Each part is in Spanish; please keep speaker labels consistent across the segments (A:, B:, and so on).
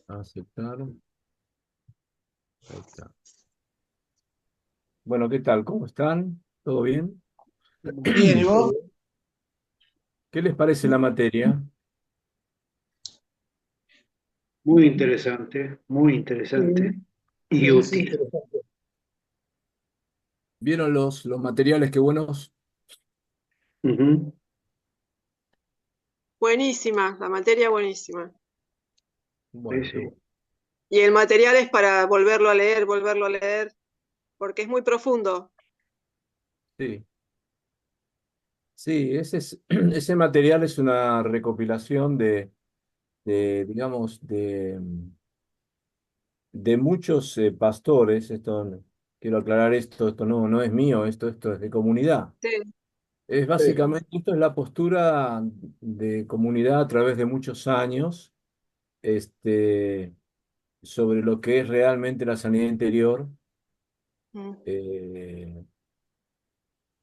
A: Aceptar. Ahí está. Bueno, ¿qué tal? ¿Cómo están? ¿Todo bien?
B: Bien, ¿y vos?
A: ¿Qué les parece la materia?
B: Muy interesante y
A: Sí, sí,
B: útil.
A: interesante. ¿Vieron los materiales qué buenos?
B: Ujú.
C: Buenísima, la materia buenísima.
B: Sí,
A: Bueno, qué
B: sí.
A: bueno.
C: Y el material es para volverlo a leer, porque es muy profundo.
A: Sí, sí, ese material es una recopilación digamos, de muchos pastores. Quiero aclarar esto no es mío, esto es de comunidad.
C: Sí,
A: Es
B: Sí.
A: básicamente, esto es la postura de comunidad a través de muchos años, este, sobre lo que es realmente la sanidad interior.
C: mm,
A: Eh,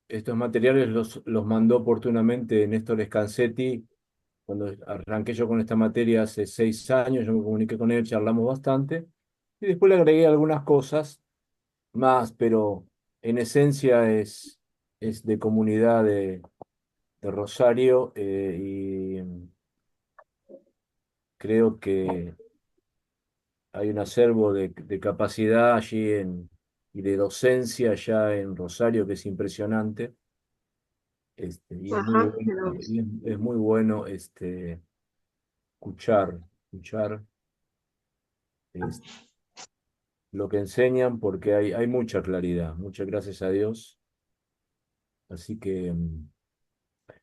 A: Estos materiales los mandó oportunamente Néstor Scansetti cuando arranqué yo con esta materia hace 6 años. Yo me comuniqué con él, charlamos bastante y después le agregué algunas cosas más, pero en esencia es de comunidad de Rosario, y creo que hay un acervo de capacidad allí y de docencia allá en Rosario que es impresionante. Y es muy
C: ajá,
A: bueno,
C: pero
A: es muy bueno escuchar este, lo que enseñan, porque hay mucha claridad, muchas gracias a Dios. Así que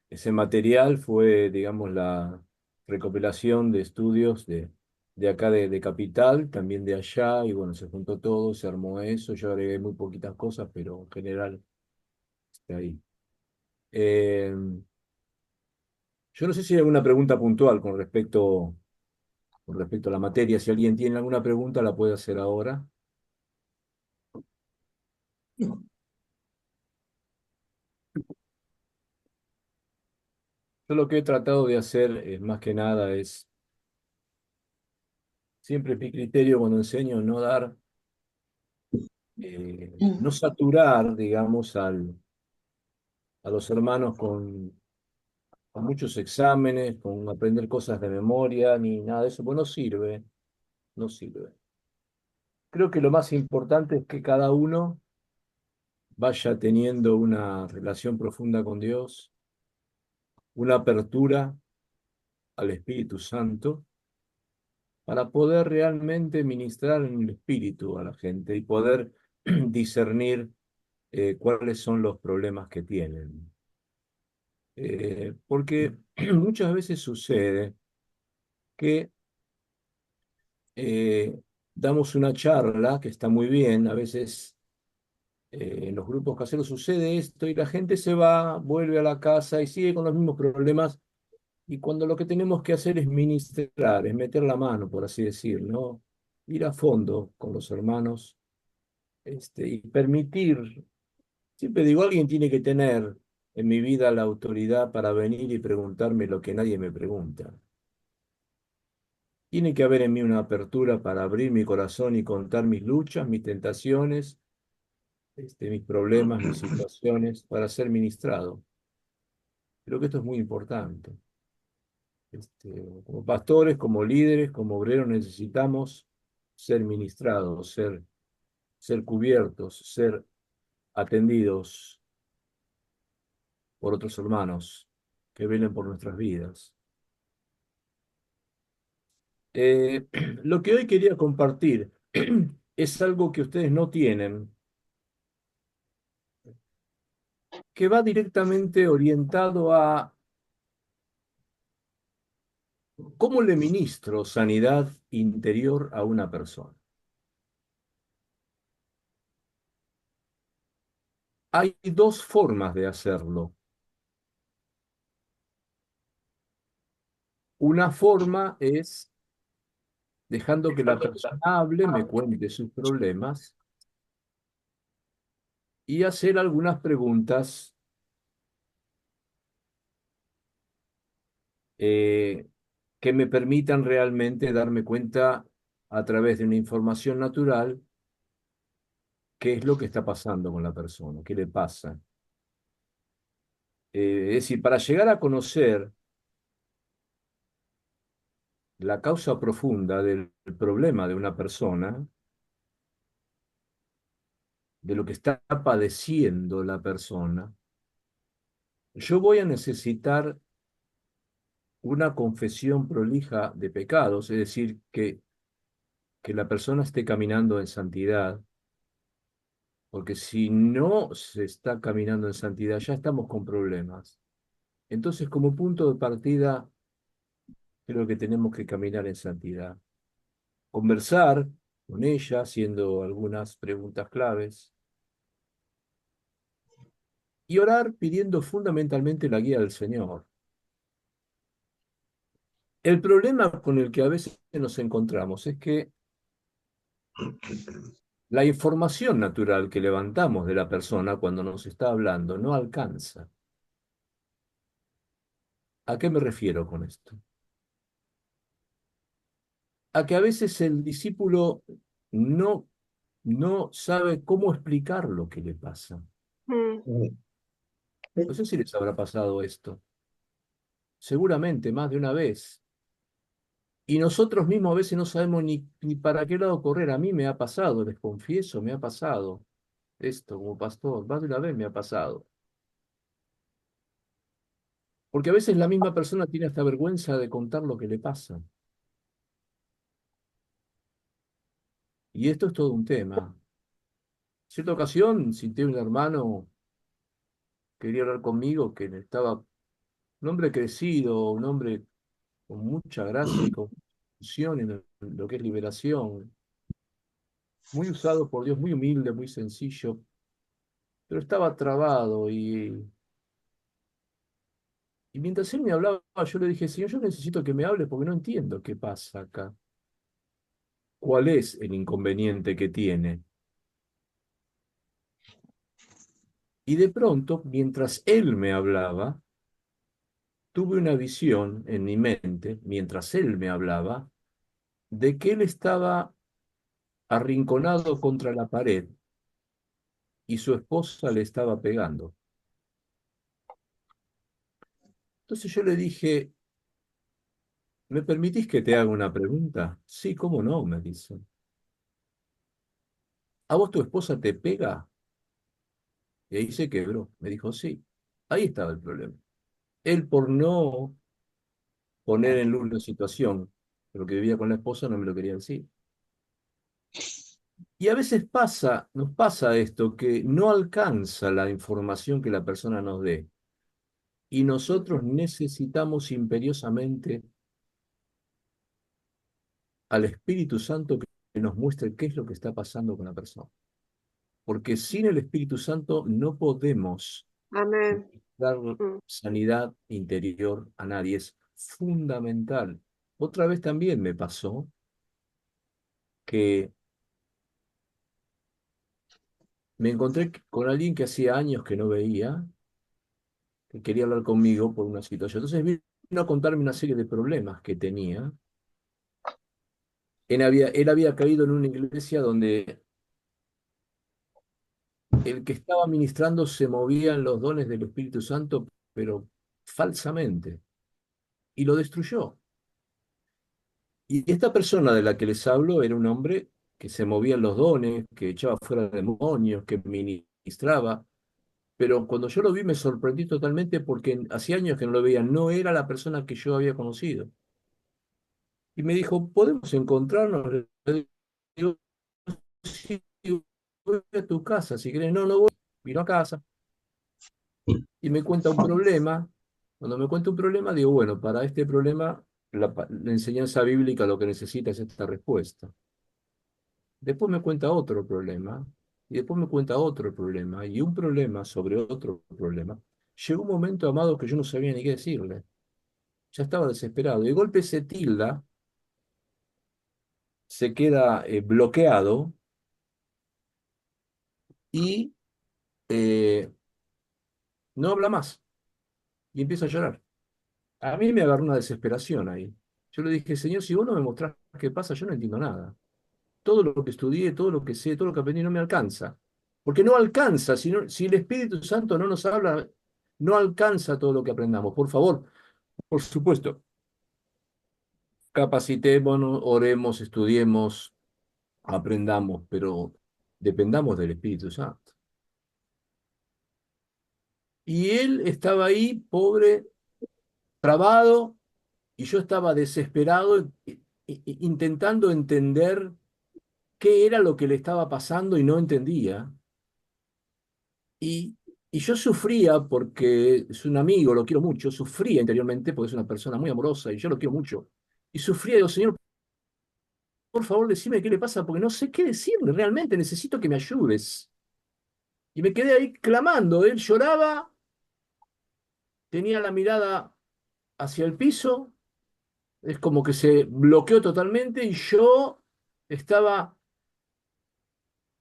A: ese material fue, digamos, la recopilación de estudios de acá de Capital, también de allá, y bueno, se juntó todo, se armó eso. Yo agregué muy poquitas cosas, pero en general está ahí. Eh, yo no sé si hay alguna pregunta puntual con respecto a la materia. Si alguien tiene alguna pregunta, la puede hacer ahora. Yo lo que he tratado de hacer, más que nada, es siempre mi criterio cuando enseño, no saturar, digamos, a los hermanos con muchos exámenes, con aprender cosas de memoria, ni nada de eso, pues no sirve, no sirve. Creo que lo más importante es que cada uno vaya teniendo una relación profunda con Dios, una apertura al Espíritu Santo, para poder realmente ministrar en el Espíritu a la gente y poder discernir cuáles son los problemas que tienen. Porque muchas veces sucede que damos una charla que está muy bien. A veces en los grupos caseros sucede esto y la gente se va, vuelve a la casa y sigue con los mismos problemas. Y cuando lo que tenemos que hacer es ministrar, es meter la mano, por así decir, ¿no? Ir a fondo con los hermanos, y permitir. Siempre digo, alguien tiene que tener en mi vida la autoridad para venir y preguntarme lo que nadie me pregunta. Tiene que haber en mí una apertura para abrir mi corazón y contar mis luchas, mis tentaciones, mis problemas, mis situaciones, para ser ministrado. Creo que esto es muy importante. Como pastores, como líderes, como obreros, necesitamos ser ministrados, ser cubiertos, ser atendidos por otros hermanos que velen por nuestras vidas. Eh, lo que hoy quería compartir es algo que ustedes no tienen, que va directamente orientado a cómo le ministro sanidad interior a una persona. Hay dos formas de hacerlo. Una forma es dejando que la persona hable, me cuente sus problemas y hacer algunas preguntas eh, que me permitan realmente darme cuenta a través de una información natural qué es lo que está pasando con la persona, qué le pasa. Es decir, para llegar a conocer la causa profunda del problema de una persona, de lo que está padeciendo la persona, yo voy a necesitar una confesión prolija de pecados, es decir, que la persona esté caminando en santidad, porque si no se está caminando en santidad, ya estamos con problemas. Entonces, como punto de partida, creo que tenemos que caminar en santidad. Conversar con ella, haciendo algunas preguntas claves, y orar pidiendo fundamentalmente la guía del Señor. El problema con el que a veces nos encontramos es que la información natural que levantamos de la persona cuando nos está hablando no alcanza. ¿A qué me refiero con esto? A que a veces el discípulo no, no sabe cómo explicar lo que le pasa.
C: Mm.
A: No sé si les habrá pasado esto. Seguramente más de una vez. Y nosotros mismos a veces no sabemos ni para qué lado correr. A mí me ha pasado, les confieso, me ha pasado esto como pastor. Más de una vez me ha pasado. Porque a veces la misma persona tiene hasta vergüenza de contar lo que le pasa. Y esto es todo un tema. Cierta ocasión, cité un hermano que quería hablar conmigo, que estaba un hombre crecido, un hombre con mucha gracia y con función en lo que es liberación, muy usado por Dios, muy humilde, muy sencillo, pero estaba trabado y mientras él me hablaba, yo le dije, Señor, yo necesito que me hable porque no entiendo qué pasa acá. ¿Cuál es el inconveniente que tiene? Y de pronto, mientras él me hablaba, tuve una visión en mi mente, mientras él me hablaba, de que él estaba arrinconado contra la pared y su esposa le estaba pegando. Entonces yo le dije, ¿me permitís que te haga una pregunta? Sí, cómo no, me dice. ¿A vos tu esposa te pega? Y ahí se quebró. Me dijo, sí. Ahí estaba el problema. Él por no poner en luz la situación, pero que vivía con la esposa, no me lo quería decir. Y a veces pasa, nos pasa esto, que no alcanza la información que la persona nos dé. Y nosotros necesitamos imperiosamente al Espíritu Santo que nos muestre qué es lo que está pasando con la persona. Porque sin el Espíritu Santo no podemos
C: Amén.
A: dar
C: Mm.
A: sanidad interior a nadie. Es fundamental. Otra vez también me pasó que me encontré con alguien que hacía años que no veía, que quería hablar conmigo por una situación. Entonces vino a contarme una serie de problemas que tenía. Él había caído en una iglesia donde el que estaba ministrando se movían los dones del Espíritu Santo, pero falsamente, y lo destruyó. Y esta persona de la que les hablo era un hombre que se movía en los dones, que echaba fuera demonios, que ministraba, pero cuando yo lo vi me sorprendí totalmente porque hacía años que no lo veía, no era la persona que yo había conocido. Y me dijo, ¿podemos encontrarnos? Le digo, sí, voy a tu casa, si querés, no, no voy. Vino a casa y me cuenta un problema. Cuando me cuenta un problema, digo, bueno, para este problema, la enseñanza bíblica lo que necesita es esta respuesta. Después me cuenta otro problema, y después me cuenta otro problema, y un problema sobre otro problema. Llegó un momento, amado, que yo no sabía ni qué decirle. Ya estaba desesperado. Y de golpe se tilda, se queda bloqueado y eh, no habla más. Y empieza a llorar. A mí me agarró una desesperación ahí. Yo le dije, Señor, si vos no me mostrás qué pasa, yo no entiendo nada. todo lo que estudié, todo lo que sé, todo lo que aprendí no me alcanza. Porque no alcanza, si el Espíritu Santo no nos habla, no alcanza todo lo que aprendamos. Por favor, por supuesto, capacitémonos, oremos, estudiemos, aprendamos, pero dependamos del Espíritu Santo. Y él estaba ahí, pobre, trabado, y yo estaba desesperado, intentando entender qué era lo que le estaba pasando y no entendía. Y, y yo sufría porque es un amigo, lo quiero mucho, sufría interiormente porque es una persona muy amorosa y yo lo quiero mucho. Y sufría, digo, Señor, por favor, decime qué le pasa porque no sé qué decirle, realmente necesito que me ayudes. Y me quedé ahí clamando, él lloraba, tenía la mirada hacia el piso, es como que se bloqueó totalmente y yo estaba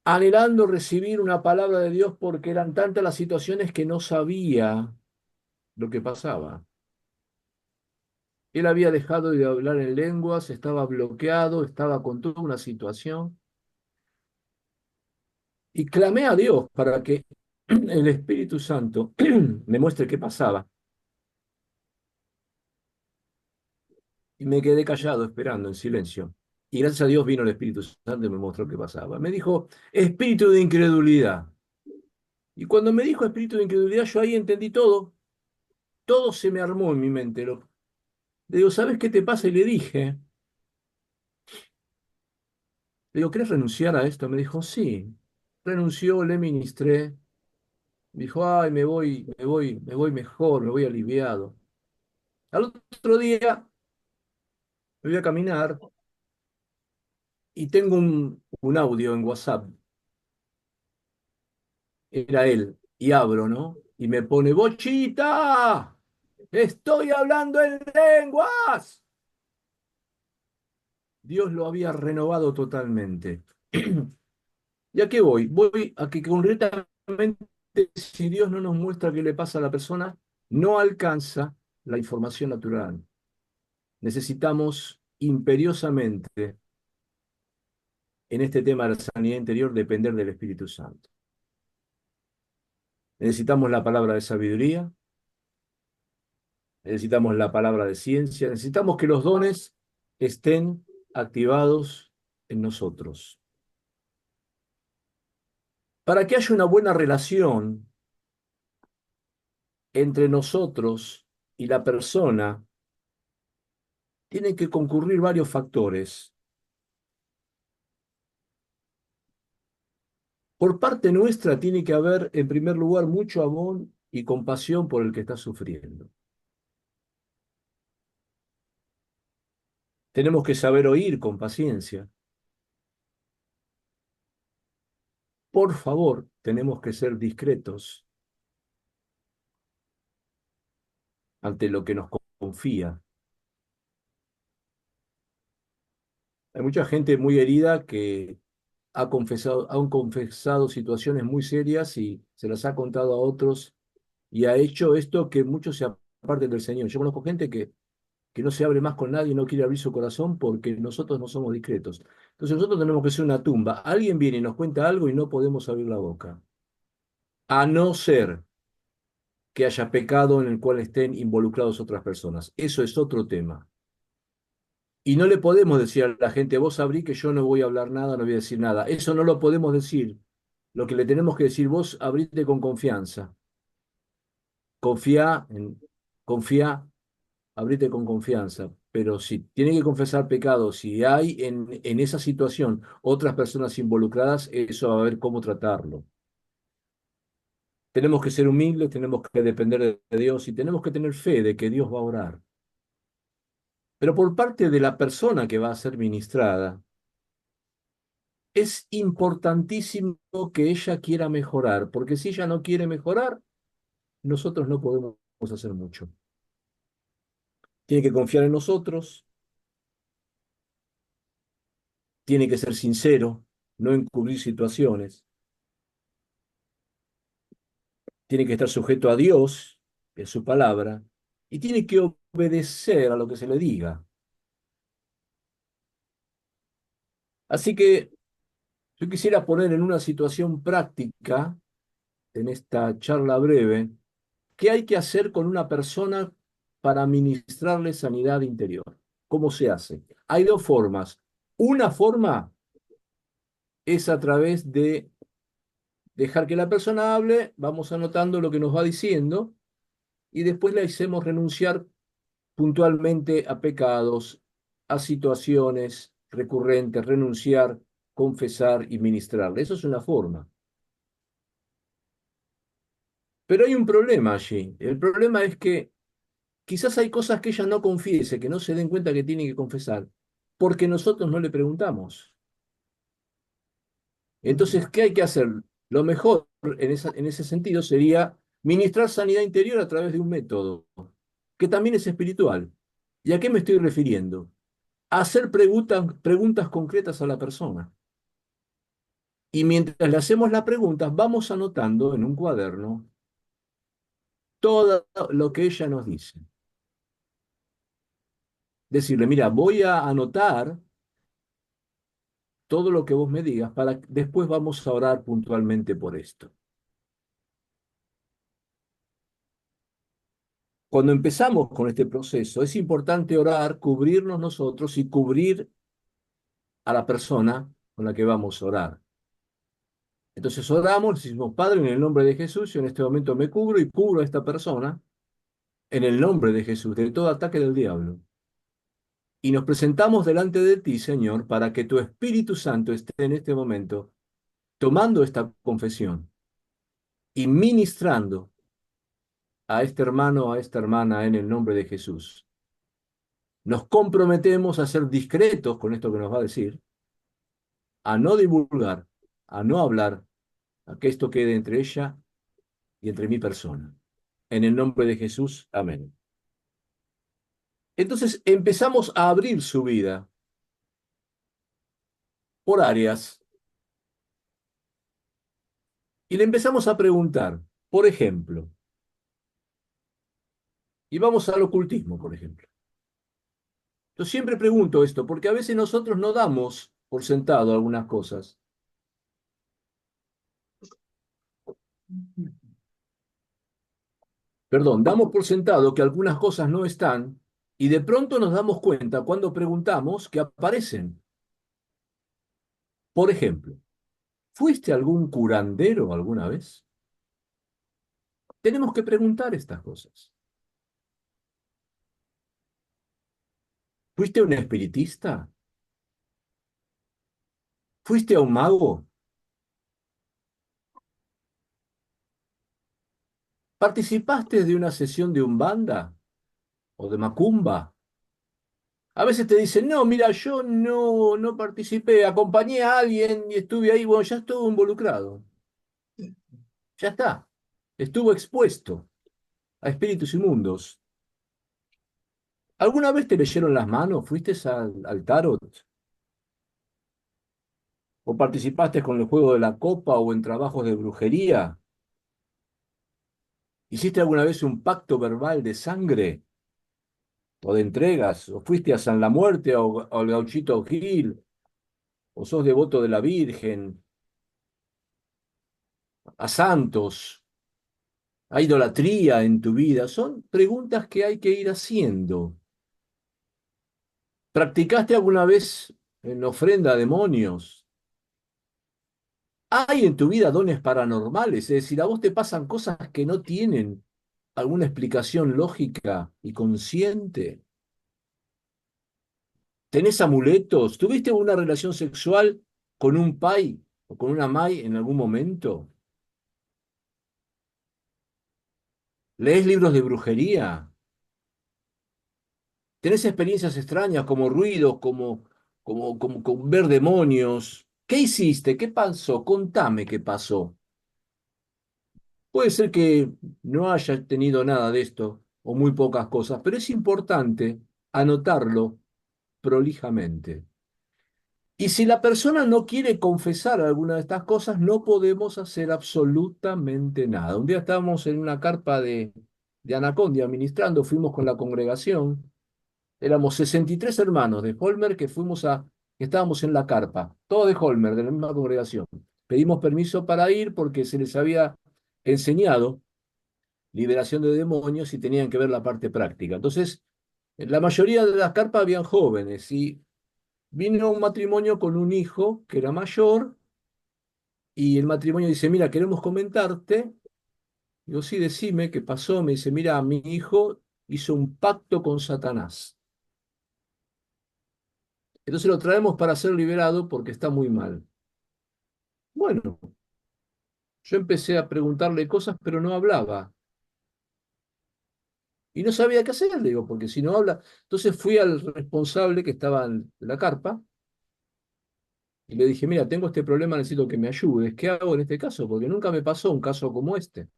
A: anhelando recibir una palabra de Dios porque eran tantas las situaciones que no sabía lo que pasaba. Él había dejado de hablar en lenguas, estaba bloqueado, estaba con toda una situación. Y clamé a Dios para que el Espíritu Santo me muestre qué pasaba. Y me quedé callado, esperando en silencio. Y gracias a Dios vino el Espíritu Santo y me mostró qué pasaba. Me dijo, espíritu de incredulidad. Y cuando me dijo espíritu de incredulidad, yo ahí entendí todo. Todo se me armó en mi mente. Le digo, ¿sabes qué te pasa? Y le digo, ¿quieres renunciar a esto? Me dijo, sí. Renunció, le ministré. Me dijo, ay, me voy mejor, me voy aliviado. Al otro día me voy a caminar y tengo un audio en WhatsApp. Era él. Y abro, ¿no? Y me pone, Bochita, estoy hablando en lenguas. Dios lo había renovado totalmente. ¿Y a qué voy? Voy a que concretamente, si Dios no nos muestra qué le pasa a la persona, no alcanza la información natural. Necesitamos imperiosamente, en este tema de la sanidad interior, depender del Espíritu Santo. Necesitamos la palabra de sabiduría, necesitamos la palabra de ciencia, necesitamos que los dones estén activados en nosotros. Para que haya una buena relación entre nosotros y la persona, tienen que concurrir varios factores. Por parte nuestra tiene que haber, en primer lugar, mucho amor y compasión por el que está sufriendo. Tenemos que saber oír con paciencia. Por favor, tenemos que ser discretos ante lo que nos confía. Hay mucha gente muy herida que han confesado situaciones muy serias y se las ha contado a otros y ha hecho esto que muchos se aparten del Señor. Yo conozco gente que no se abre más con nadie y no quiere abrir su corazón porque nosotros no somos discretos. Entonces nosotros tenemos que ser una tumba. Alguien viene y nos cuenta algo y no podemos abrir la boca. A no ser que haya pecado en el cual estén involucrados otras personas. Eso es otro tema. Y no le podemos decir a la gente, vos abrí que yo no voy a hablar nada, no voy a decir nada. Eso no lo podemos decir. Lo que le tenemos que decir, vos abrite con confianza. Confía, confía, abrite con confianza. Pero si tiene que confesar pecados, si hay en esa situación otras personas involucradas, eso va a ver cómo tratarlo. Tenemos que ser humildes, tenemos que depender de Dios y tenemos que tener fe de que Dios va a orar. Pero por parte de la persona que va a ser ministrada, es importantísimo que ella quiera mejorar, porque si ella no quiere mejorar, nosotros no podemos hacer mucho. Tiene que confiar en nosotros, tiene que ser sincero, no encubrir situaciones, tiene que estar sujeto a Dios, en su palabra, y tiene que obedecer a lo que se le diga. Así que Yo quisiera poner en una situación práctica, en esta charla breve, qué hay que hacer con una persona para ministrarle sanidad interior. ¿Cómo se hace? Hay dos formas. Una forma es a través de dejar que la persona hable, vamos anotando lo que nos va diciendo y después le hacemos renunciar puntualmente a pecados, a situaciones recurrentes, renunciar, confesar y ministrarle. Eso es una forma. Pero hay un problema allí. El problema es que quizás hay cosas que ella no confiese, que no se den cuenta que tiene que confesar, porque nosotros no le preguntamos. Entonces, ¿qué hay que hacer? Lo mejor en ese sentido sería ministrar sanidad interior a través de un método, que también es espiritual. ¿Y a qué me estoy refiriendo? A hacer preguntas concretas a la persona. Y mientras le hacemos las preguntas, vamos anotando en un cuaderno todo lo que ella nos dice. Decirle, mira, voy a anotar todo lo que vos me digas para que después vamos a orar puntualmente por esto. Cuando empezamos con este proceso, es importante orar, cubrirnos nosotros y cubrir a la persona con la que vamos a orar. Entonces oramos, decimos, Padre, en el nombre de Jesús, yo en este momento me cubro y cubro a esta persona en el nombre de Jesús, de todo ataque del diablo. Y nos presentamos delante de ti, Señor, para que tu Espíritu Santo esté en este momento tomando esta confesión y ministrando a este hermano, a esta hermana, en el nombre de Jesús. Nos comprometemos a ser discretos con esto que nos va a decir, a no divulgar, a no hablar, a que esto quede entre ella y entre mi persona. En el nombre de Jesús, amén. Entonces empezamos a abrir su vida por áreas y le empezamos a preguntar, por ejemplo, y vamos al ocultismo, por ejemplo. Yo siempre pregunto esto, porque a veces nosotros no damos por sentado algunas cosas. Perdón, damos por sentado que algunas cosas no están y de pronto nos damos cuenta cuando preguntamos que aparecen. Por ejemplo, ¿fuiste algún curandero alguna vez? Tenemos que preguntar estas cosas. ¿Fuiste un espiritista? ¿Fuiste a un mago? ¿Participaste de una sesión de Umbanda o de Macumba? A veces te dicen, no, mira, yo no participé, acompañé a alguien y estuve ahí, bueno, ya estuvo involucrado, ya está, estuvo expuesto a espíritus inmundos. ¿Alguna vez te leyeron las manos? ¿Fuiste al tarot? ¿O participaste con el juego de la copa o en trabajos de brujería? ¿Hiciste alguna vez un pacto verbal de sangre o de entregas? ¿O fuiste a San La Muerte o al Gauchito Gil? ¿O sos devoto de la Virgen? ¿A santos? ¿Hay idolatría en tu vida? Son preguntas que hay que ir haciendo. ¿Practicaste alguna vez en ofrenda a demonios? ¿Hay en tu vida dones paranormales? Es decir, a vos te pasan cosas que no tienen alguna explicación lógica y consciente. ¿Tenés amuletos? ¿Tuviste una relación sexual con un pai o con una mai en algún momento? ¿Lees libros de brujería? ¿Tenés experiencias extrañas como ruidos, como ver demonios? ¿Qué hiciste? ¿Qué pasó? Contame qué pasó. Puede ser que no haya tenido nada de esto o muy pocas cosas, pero es importante anotarlo prolijamente. Y si la persona no quiere confesar alguna de estas cosas, no podemos hacer absolutamente nada. Un día estábamos en una carpa de Anacondia ministrando, fuimos con la congregación, éramos 63 hermanos de Holmer que fuimos a Estábamos en la carpa, todos de Holmer, de la misma congregación. Pedimos permiso para ir porque se les había enseñado liberación de demonios y tenían que ver la parte práctica. Entonces, en la mayoría de las carpas habían jóvenes y vino un matrimonio con un hijo que era mayor y el matrimonio dice, mira, queremos comentarte. Digo, sí, decime qué pasó. Me dice, mira, mi hijo hizo un pacto con Satanás. Entonces lo traemos para ser liberado porque está muy mal. Bueno, yo empecé a preguntarle cosas, pero no hablaba. Y no sabía qué hacer, le digo, porque si no habla. Entonces fui al responsable que estaba en la carpa y le dije, mira, tengo este problema, necesito que me ayudes. ¿Qué hago en este caso? Porque nunca me pasó un caso como este.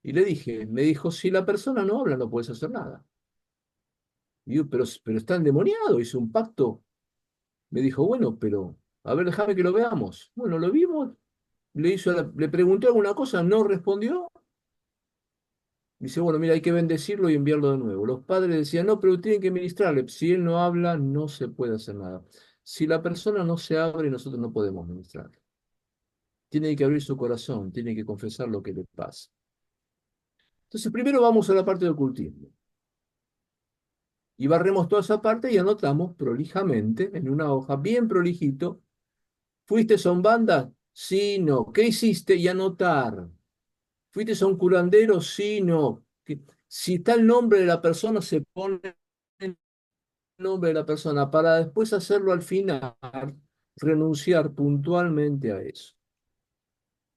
A: Y le dije, me dijo, si la persona no habla, no puedes hacer nada. Y digo, pero está endemoniado, hizo un pacto. Me dijo, bueno, pero a ver, déjame que lo veamos. Bueno, lo vimos, le pregunté alguna cosa, no respondió. Dice, bueno, mira, hay que bendecirlo y enviarlo de nuevo. Los padres decían, no, pero tienen que ministrarle. Si él no habla, no se puede hacer nada. Si la persona no se abre, nosotros no podemos ministrarle. Tiene que abrir su corazón, tiene que confesar lo que le pasa. Entonces, primero vamos a la parte del ocultismo. Y barremos toda esa parte y anotamos prolijamente, en una hoja, bien prolijito. ¿Fuiste a banda? Sí, no. ¿Qué hiciste? Y anotar. ¿Fuiste a un curandero? Sí, no. Si está el nombre de la persona, se pone el nombre de la persona para después hacerlo al final, renunciar puntualmente a eso.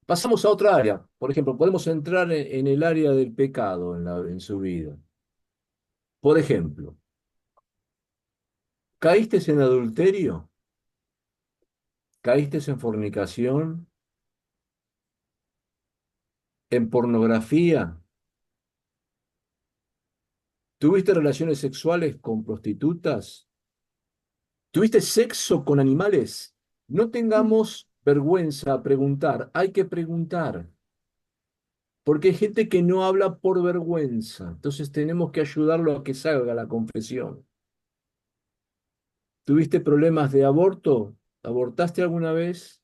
A: Pasamos a otra área. Por ejemplo, podemos entrar en el área del pecado en su vida. Por ejemplo, ¿caíste en adulterio? ¿Caíste en fornicación? ¿En pornografía? ¿Tuviste relaciones sexuales con prostitutas? ¿Tuviste sexo con animales? No tengamos vergüenza a preguntar, hay que preguntar, porque hay gente que no habla por vergüenza, entonces tenemos que ayudarlo a que salga la confesión. ¿Tuviste problemas de aborto? ¿Abortaste alguna vez?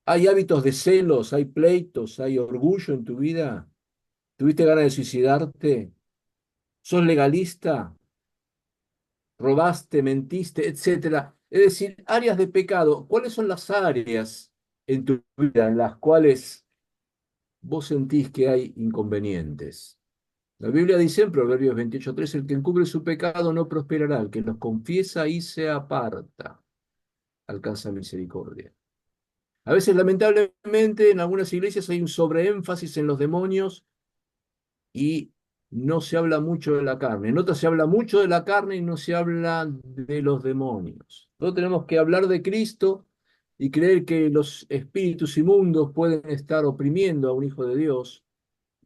A: ¿Hay hábitos de celos? ¿Hay pleitos? ¿Hay orgullo en tu vida? ¿Tuviste ganas de suicidarte? ¿Sos legalista? ¿Robaste, mentiste, etcétera? Es decir, áreas de pecado. ¿Cuáles son las áreas en tu vida en las cuales vos sentís que hay inconvenientes? La Biblia dice en Proverbios 28:3, el que encubre su pecado no prosperará, el que los confiesa y se aparta alcanza misericordia. A veces, lamentablemente, en algunas iglesias hay un sobreénfasis en los demonios y no se habla mucho de la carne. En otras se habla mucho de la carne y no se habla de los demonios. Nosotros tenemos que hablar de Cristo y creer que los espíritus inmundos pueden estar oprimiendo a un hijo de Dios.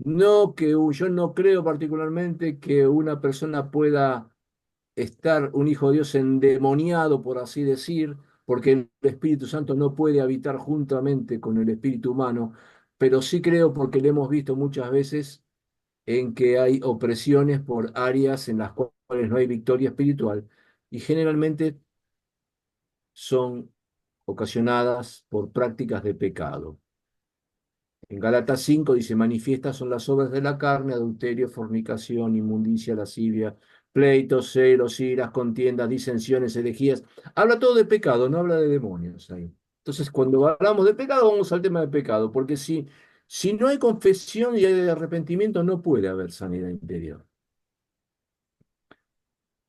A: No que yo no creo particularmente que una persona pueda estar, un hijo de Dios, endemoniado, por así decir, porque el Espíritu Santo no puede habitar juntamente con el espíritu humano, pero sí creo porque le hemos visto muchas veces en que hay opresiones por áreas en las cuales no hay victoria espiritual y generalmente son ocasionadas por prácticas de pecado. En Gálatas 5 dice, manifiestas son las obras de la carne, adulterio, fornicación, inmundicia, lascivia, pleitos, celos, iras, contiendas, disensiones, herejías. Habla todo de pecado, no habla de demonios ahí. Entonces, cuando hablamos de pecado, vamos al tema de pecado, porque si no hay confesión y hay arrepentimiento, no puede haber sanidad interior.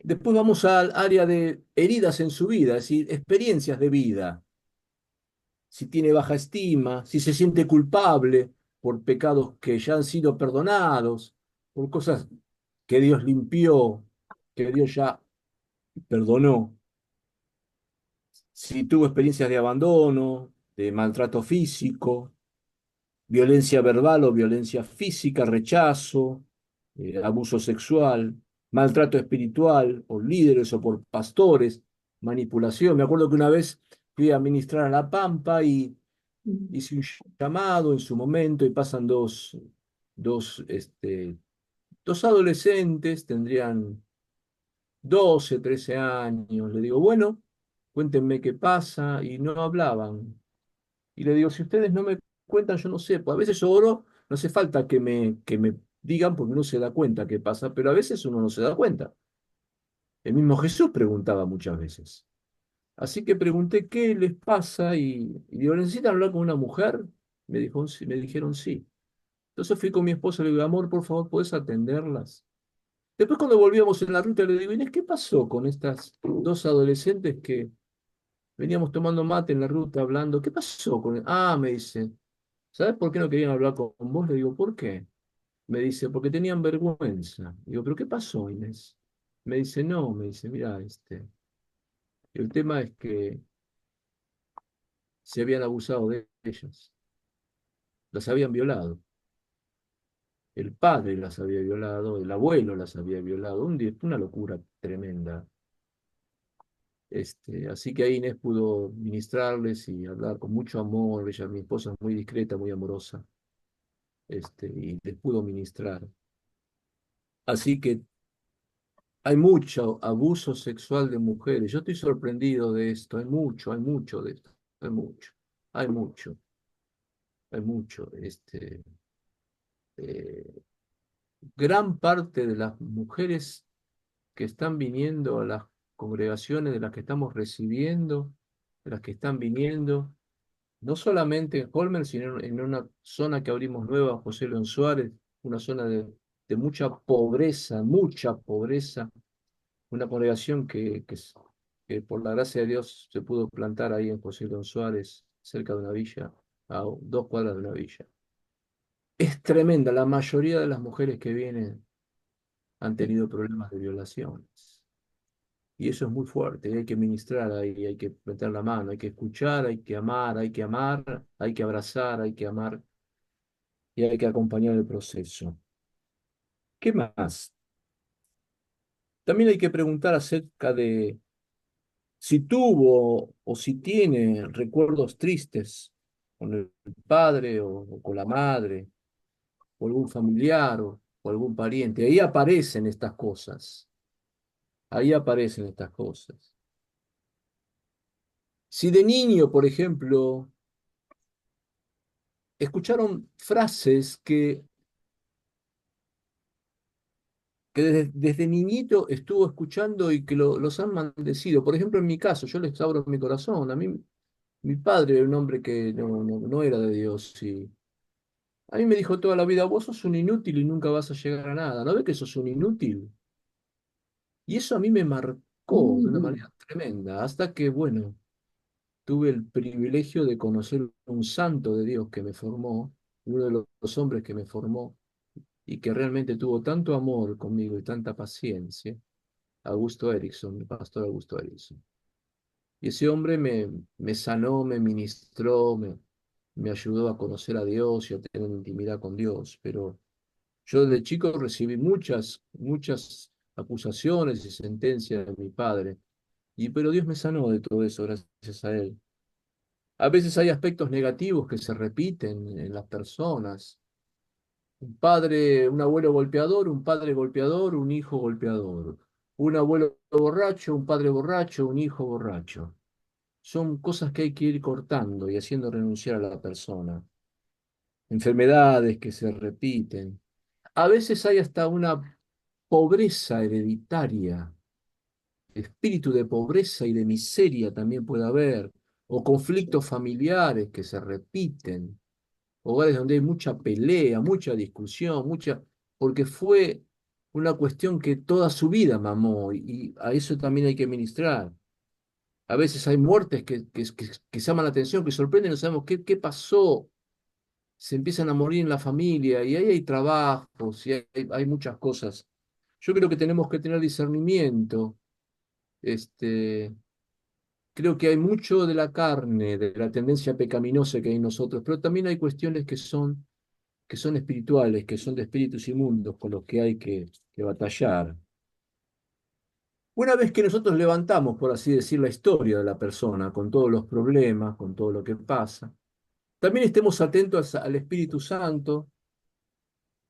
A: Después vamos al área de heridas en su vida, es decir, experiencias de vida. Si tiene baja estima, si se siente culpable por pecados que ya han sido perdonados, por cosas que Dios limpió, que Dios ya perdonó. Si tuvo experiencias de abandono, de maltrato físico, violencia verbal o violencia física, rechazo, abuso sexual, maltrato espiritual por líderes o por pastores, manipulación. Me acuerdo que una vez fui a ministrar a La Pampa y hice un llamado en su momento y pasan dos, dos adolescentes, tendrían 12, 13 años. Le digo, bueno, cuéntenme qué pasa, y no hablaban. Y le digo, si ustedes no me cuentan, yo no sé, pues a veces oro, no hace falta que me digan porque uno se da cuenta qué pasa, pero a veces uno no se da cuenta. El mismo Jesús preguntaba muchas veces. Así que pregunté qué les pasa y digo, ¿necesitan hablar con una mujer? Me dijeron sí. Entonces fui con mi esposa y le digo, amor, por favor, ¿puedes atenderlas? Después cuando volvíamos en la ruta le digo, Inés, ¿qué pasó con estas dos adolescentes que veníamos tomando mate en la ruta hablando? ¿Qué pasó con Ah, me dice, ¿sabes por qué no querían hablar con vos? Le digo, ¿por qué? Me dice, porque tenían vergüenza. Digo, ¿pero qué pasó, Inés? Me dice, no, me dice, mira, el tema es que se habían abusado de ellas, las habían violado. El padre las había violado, el abuelo las había violado, una locura tremenda. Así que ahí Inés pudo ministrarles y hablar con mucho amor. Ella, mi esposa, es muy discreta, muy amorosa, y les pudo ministrar. Así que hay mucho abuso sexual de mujeres. Yo estoy sorprendido de esto. Hay mucho de esto. Hay mucho, hay mucho, hay mucho. Eh, Gran parte de las mujeres que están viniendo a las congregaciones, de las que estamos recibiendo, de las que están viniendo, no solamente en Holmer, sino en una zona que abrimos nueva, José León Suárez, una zona de mucha pobreza, una congregación que por la gracia de Dios se pudo plantar ahí en José León Suárez, cerca de una villa, a 2 cuadras de una villa. Es tremenda, la mayoría de las mujeres que vienen han tenido problemas de violaciones. Y eso es muy fuerte, hay que ministrar ahí, hay que meter la mano, hay que escuchar, hay que amar, hay que amar, hay que abrazar, hay que amar y hay que acompañar el proceso. ¿Qué más? También hay que preguntar acerca de si tuvo o si tiene recuerdos tristes con el padre o con la madre, o algún familiar o algún pariente. Ahí aparecen estas cosas, ahí aparecen estas cosas. Si de niño, por ejemplo, escucharon frases que desde niñito estuvo escuchando y que los han maldecido. Por ejemplo, en mi caso, yo les abro mi corazón. A mí, mi padre era un hombre que no era de Dios. Y a mí me dijo toda la vida, vos sos un inútil y nunca vas a llegar a nada. ¿No ves que sos un inútil? Y eso a mí me marcó de una manera tremenda, hasta que, bueno, tuve el privilegio de conocer un santo de Dios que me formó, uno de los hombres que me formó y que realmente tuvo tanto amor conmigo y tanta paciencia, Augusto Erickson, el pastor Augusto Erickson. Y ese hombre me sanó, me ministró, me ayudó a conocer a Dios y a tener intimidad con Dios. Pero yo desde chico recibí muchas acusaciones y sentencias de mi padre. Pero Dios me sanó de todo eso gracias a él. A veces hay aspectos negativos que se repiten en las personas. Un abuelo golpeador, un padre golpeador, un hijo golpeador. Un abuelo borracho, un padre borracho, un hijo borracho. Son cosas que hay que ir cortando y haciendo renunciar a la persona. Enfermedades que se repiten. A veces hay hasta una pobreza hereditaria, espíritu de pobreza y de miseria también puede haber, o conflictos familiares que se repiten, hogares donde hay mucha pelea, mucha discusión, porque fue una cuestión que toda su vida mamó y a eso también hay que ministrar. A veces hay muertes que llaman la atención, que sorprenden, no sabemos qué pasó. Se empiezan a morir en la familia y ahí hay trabajos y hay muchas cosas. Yo creo que tenemos que tener discernimiento. Este, Creo que hay mucho de la carne, de la tendencia pecaminosa que hay en nosotros, pero también hay cuestiones que son espirituales, que son de espíritus inmundos, con los que hay que batallar. Una vez que nosotros levantamos, por así decir, la historia de la persona, con todos los problemas, con todo lo que pasa, también estemos atentos al Espíritu Santo,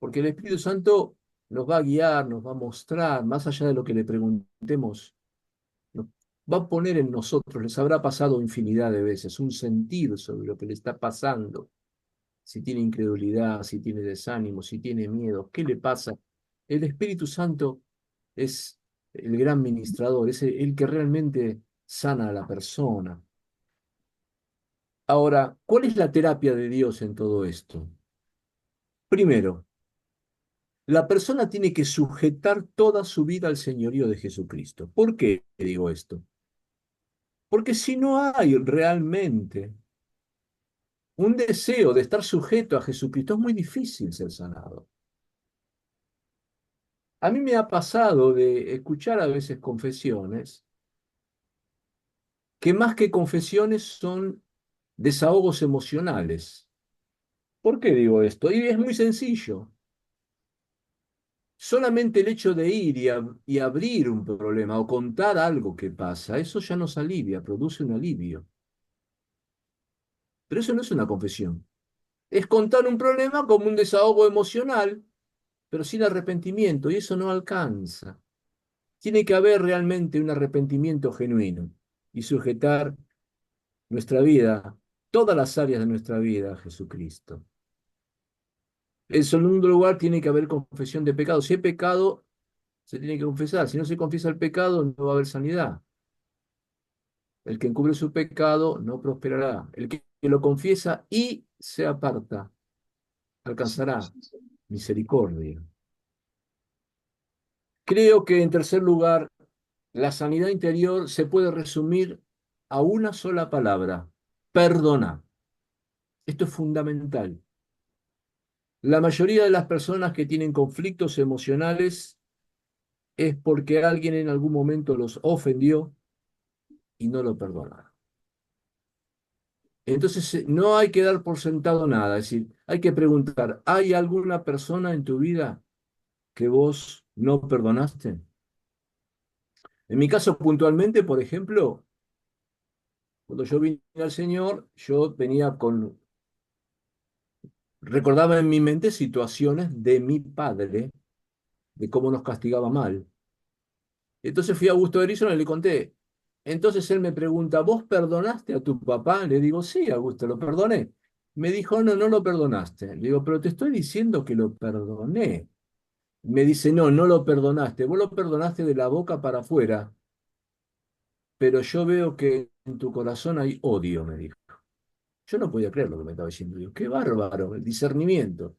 A: porque el Espíritu Santo nos va a guiar, nos va a mostrar, más allá de lo que le preguntemos, nos va a poner en nosotros, les habrá pasado infinidad de veces, un sentir sobre lo que le está pasando, si tiene incredulidad, si tiene desánimo, si tiene miedo, ¿qué le pasa? El Espíritu Santo es el gran ministrador, es el que realmente sana a la persona. Ahora, ¿cuál es la terapia de Dios en todo esto? Primero, la persona tiene que sujetar toda su vida al señorío de Jesucristo. ¿Por qué digo esto? Porque si no hay realmente un deseo de estar sujeto a Jesucristo, es muy difícil ser sanado. A mí me ha pasado de escuchar a veces confesiones que más que confesiones son desahogos emocionales. ¿Por qué digo esto? Y es muy sencillo. Solamente el hecho de ir y abrir un problema o contar algo que pasa, eso ya nos alivia, produce un alivio. Pero eso no es una confesión. Es contar un problema como un desahogo emocional, pero sin arrepentimiento, y eso no alcanza. Tiene que haber realmente un arrepentimiento genuino y sujetar nuestra vida, todas las áreas de nuestra vida a Jesucristo. En segundo lugar, tiene que haber confesión de pecado. Si hay pecado, se tiene que confesar. Si no se confiesa el pecado, no va a haber sanidad. El que encubre su pecado no prosperará. El que lo confiesa y se aparta alcanzará misericordia. Creo que en tercer lugar, la sanidad interior se puede resumir a una sola palabra: perdona. Esto es fundamental. La mayoría de las personas que tienen conflictos emocionales es porque alguien en algún momento los ofendió y no lo perdonaron. Entonces, no hay que dar por sentado nada, es decir, hay que preguntar, ¿hay alguna persona en tu vida que vos no perdonaste? En mi caso, puntualmente, por ejemplo, cuando yo vine al Señor, yo venía recordaba en mi mente situaciones de mi padre, de cómo nos castigaba mal. Entonces fui a Augusto de Edison y le conté. Entonces él me pregunta, ¿vos perdonaste a tu papá? Le digo, sí, Augusto, lo perdoné. Me dijo, no, no lo perdonaste. Le digo, pero te estoy diciendo que lo perdoné. Me dice, no, no lo perdonaste. Vos lo perdonaste de la boca para afuera, pero yo veo que en tu corazón hay odio, me dijo. Yo no podía creer lo que me estaba diciendo. Digo, qué bárbaro, el discernimiento.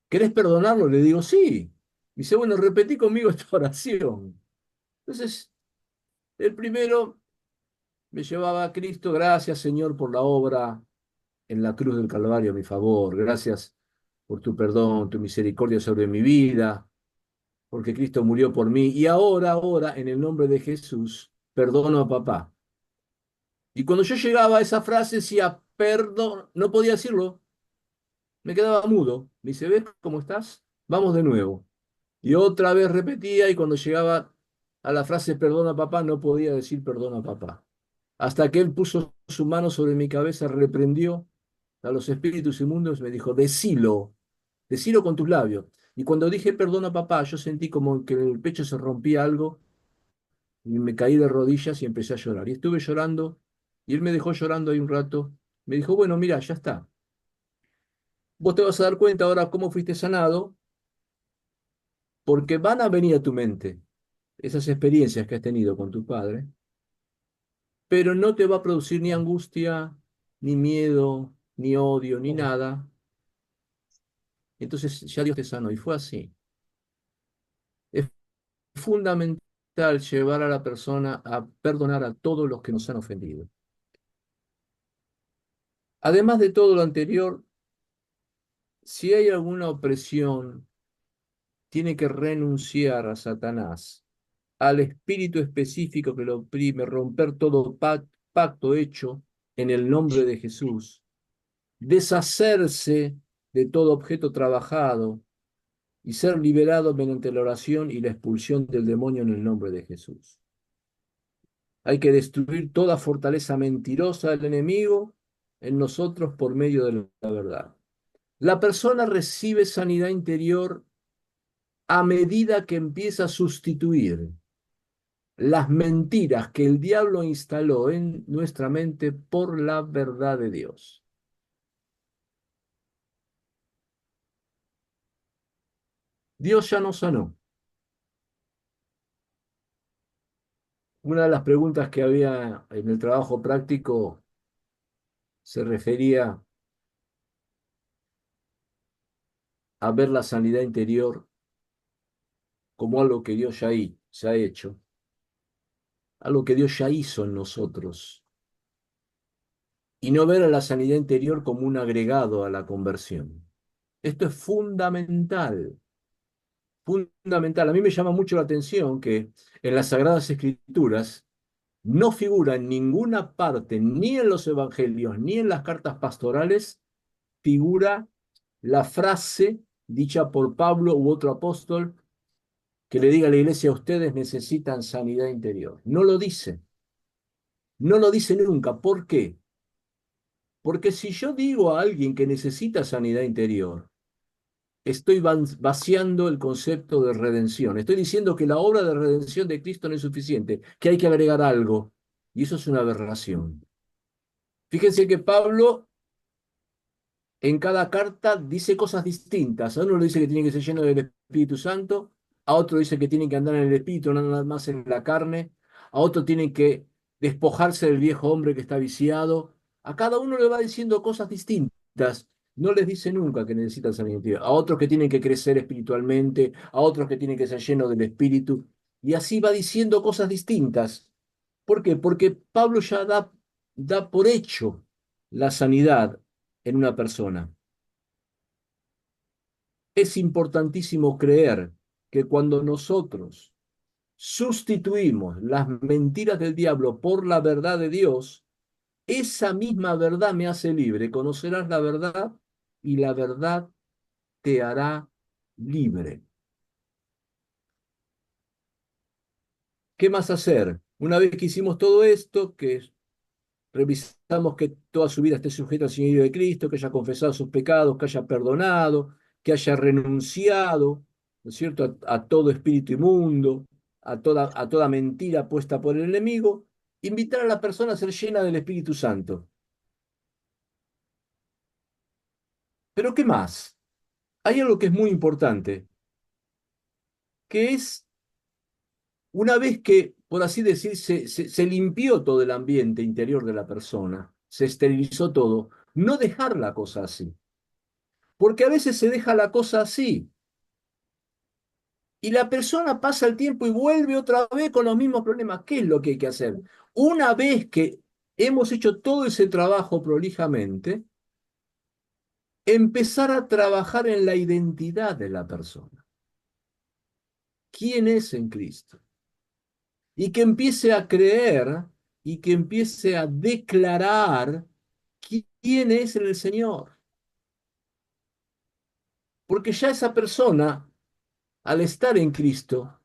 A: ¿Querés perdonarlo? Le digo, sí. Me dice, bueno, repetí conmigo esta oración. Entonces, el primero me llevaba a Cristo, gracias Señor por la obra en la cruz del Calvario a mi favor, gracias por tu perdón, tu misericordia sobre mi vida, porque Cristo murió por mí. Y ahora, en el nombre de Jesús, perdono a papá. Y cuando yo llegaba a esa frase, decía, perdón, no podía decirlo, me quedaba mudo. Me dice, ¿ves cómo estás? Vamos de nuevo. Y otra vez repetía, y cuando llegaba a la frase perdona a papá, no podía decir perdona a papá. Hasta que él puso su mano sobre mi cabeza, reprendió a los espíritus inmundos y me dijo, decilo con tus labios. Y cuando dije perdona papá, yo sentí como que en el pecho se rompía algo y me caí de rodillas y empecé a llorar. Y estuve llorando y él me dejó llorando ahí un rato. Me dijo, bueno, mira, ya está. Vos te vas a dar cuenta ahora cómo fuiste sanado, porque van a venir a tu mente esas experiencias que has tenido con tu padre, pero no te va a producir ni angustia, ni miedo, ni odio, ni nada. Entonces ya Dios te sanó y fue así. Es fundamental llevar a la persona a perdonar a todos los que nos han ofendido. Además de todo lo anterior, si hay alguna opresión, tiene que renunciar a Satanás, al espíritu específico que lo oprime, romper todo pacto hecho en el nombre de Jesús, deshacerse de todo objeto trabajado y ser liberado mediante la oración y la expulsión del demonio en el nombre de Jesús. Hay que destruir toda fortaleza mentirosa del enemigo en nosotros por medio de la verdad. La persona recibe sanidad interior a medida que empieza a sustituir las mentiras que el diablo instaló en nuestra mente por la verdad de Dios. Dios ya nos sanó. Una de las preguntas que había en el trabajo práctico se refería a ver la sanidad interior como algo que Dios ya ha hecho, algo que Dios ya hizo en nosotros, y no ver a la sanidad interior como un agregado a la conversión. Esto es fundamental, fundamental. A mí me llama mucho la atención que en las Sagradas Escrituras no figura en ninguna parte, ni en los evangelios, ni en las cartas pastorales, figura la frase dicha por Pablo u otro apóstol que le diga a la iglesia: ustedes necesitan sanidad interior. No lo dice, no lo dice nunca. ¿Por qué? Porque si yo digo a alguien que necesita sanidad interior, estoy vaciando el concepto de redención. Estoy diciendo que la obra de redención de Cristo no es suficiente, que hay que agregar algo. Y eso es una aberración. Fíjense que Pablo en cada carta dice cosas distintas. A uno le dice que tiene que ser lleno del Espíritu Santo, a otro dice que tiene que andar en el Espíritu, no nada más en la carne, a otro tiene que despojarse del viejo hombre que está viciado. A cada uno le va diciendo cosas distintas. No les dice nunca que necesitan sanidad. A otros que tienen que crecer espiritualmente, a otros que tienen que ser llenos del Espíritu. Y así va diciendo cosas distintas. ¿Por qué? Porque Pablo ya da por hecho la sanidad en una persona. Es importantísimo creer que cuando nosotros sustituimos las mentiras del diablo por la verdad de Dios, esa misma verdad me hace libre. Conocerás la verdad y la verdad te hará libre. ¿Qué más hacer? Una vez que hicimos todo esto, que revisamos que toda su vida esté sujeta al señorío de Cristo, que haya confesado sus pecados, que haya perdonado, que haya renunciado, ¿no es cierto?, a todo espíritu inmundo, a toda mentira puesta por el enemigo, invitar a la persona a ser llena del Espíritu Santo. Pero ¿qué más? Hay algo que es muy importante, que es una vez que, por así decir, se limpió todo el ambiente interior de la persona, se esterilizó todo, no dejar la cosa así. Porque a veces se deja la cosa así y la persona pasa el tiempo y vuelve otra vez con los mismos problemas. ¿Qué es lo que hay que hacer? Una vez que hemos hecho todo ese trabajo prolijamente, empezar a trabajar en la identidad de la persona. ¿Quién es en Cristo? Y que empiece a creer y que empiece a declarar quién es en el Señor. Porque ya esa persona, al estar en Cristo,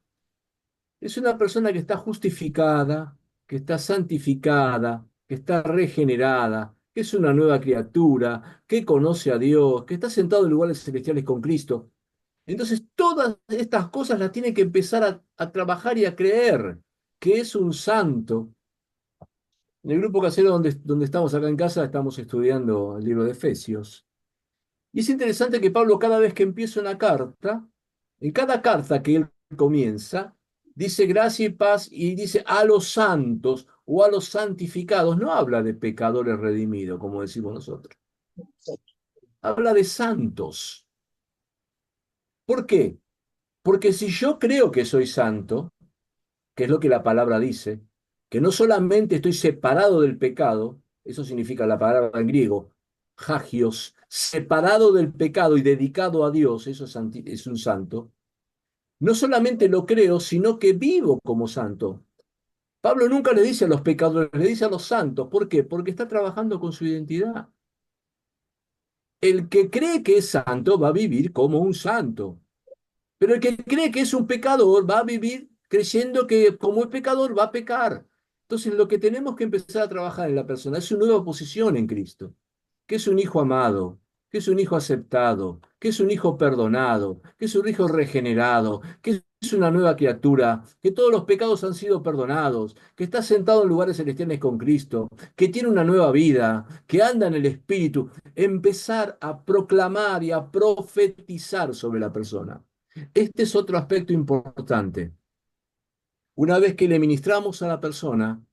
A: es una persona que está justificada, que está santificada, que está regenerada, que es una nueva criatura, que conoce a Dios, que está sentado en lugares celestiales con Cristo. Entonces, todas estas cosas las tiene que empezar a trabajar y a creer que es un santo. En el grupo casero donde estamos acá en casa, estamos estudiando el libro de Efesios. Y es interesante que Pablo, cada vez que empieza una carta, en cada carta que él comienza, dice gracia y paz y dice a los santos o a los santificados. No habla de pecadores redimidos, como decimos nosotros. Habla de santos. ¿Por qué? Porque si yo creo que soy santo, que es lo que la palabra dice, que no solamente estoy separado del pecado, eso significa la palabra en griego, hagios, separado del pecado y dedicado a Dios, eso es un santo. No solamente lo creo, sino que vivo como santo. Pablo nunca le dice a los pecadores, le dice a los santos. ¿Por qué? Porque está trabajando con su identidad. El que cree que es santo va a vivir como un santo. Pero el que cree que es un pecador va a vivir creyendo que como es pecador va a pecar. Entonces lo que tenemos que empezar a trabajar en la persona es su nueva posición en Cristo, que es un hijo amado, que es un hijo aceptado, que es un hijo perdonado, que es un hijo regenerado, que es una nueva criatura, que todos los pecados han sido perdonados, que está sentado en lugares celestiales con Cristo, que tiene una nueva vida, que anda en el Espíritu. Empezar a proclamar y a profetizar sobre la persona. Este es otro aspecto importante. Una vez que le ministramos a la persona,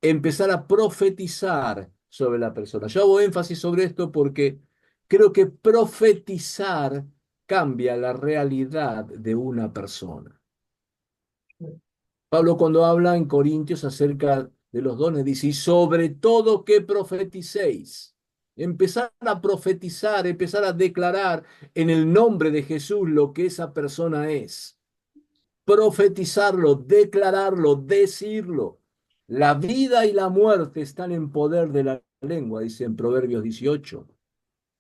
A: empezar a profetizar sobre la persona. Yo hago énfasis sobre esto porque creo que profetizar cambia la realidad de una persona. Pablo cuando habla en Corintios acerca de los dones dice, y sobre todo que profeticéis. Empezar a profetizar, empezar a declarar en el nombre de Jesús lo que esa persona es. Profetizarlo, declararlo, decirlo. La vida y la muerte están en poder de la lengua, dice en Proverbios 18.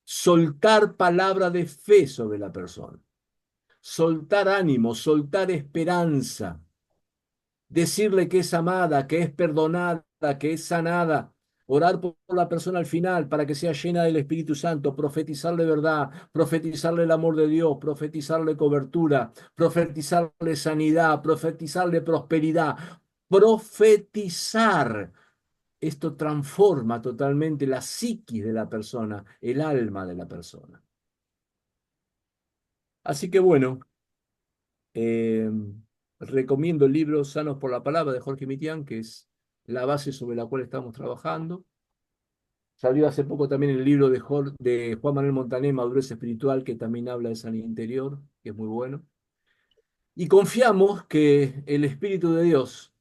A: Soltar palabra de fe sobre la persona. Soltar ánimo, soltar esperanza. Decirle que es amada, que es perdonada, que es sanada. Orar por la persona al final para que sea llena del Espíritu Santo, profetizarle verdad, profetizarle el amor de Dios, profetizarle cobertura, profetizarle sanidad, profetizarle prosperidad, profetizar. Esto transforma totalmente la psiquis de la persona, el alma de la persona. Así que bueno, eh, recomiendo el libro Sanos por la Palabra de Jorge Mitián, que es la base sobre la cual estamos trabajando. Salió hace poco también el libro de Juan Manuel Montané, Madurez Espiritual, que también habla de sanidad interior, que es muy bueno. Y confiamos que el Espíritu de Dios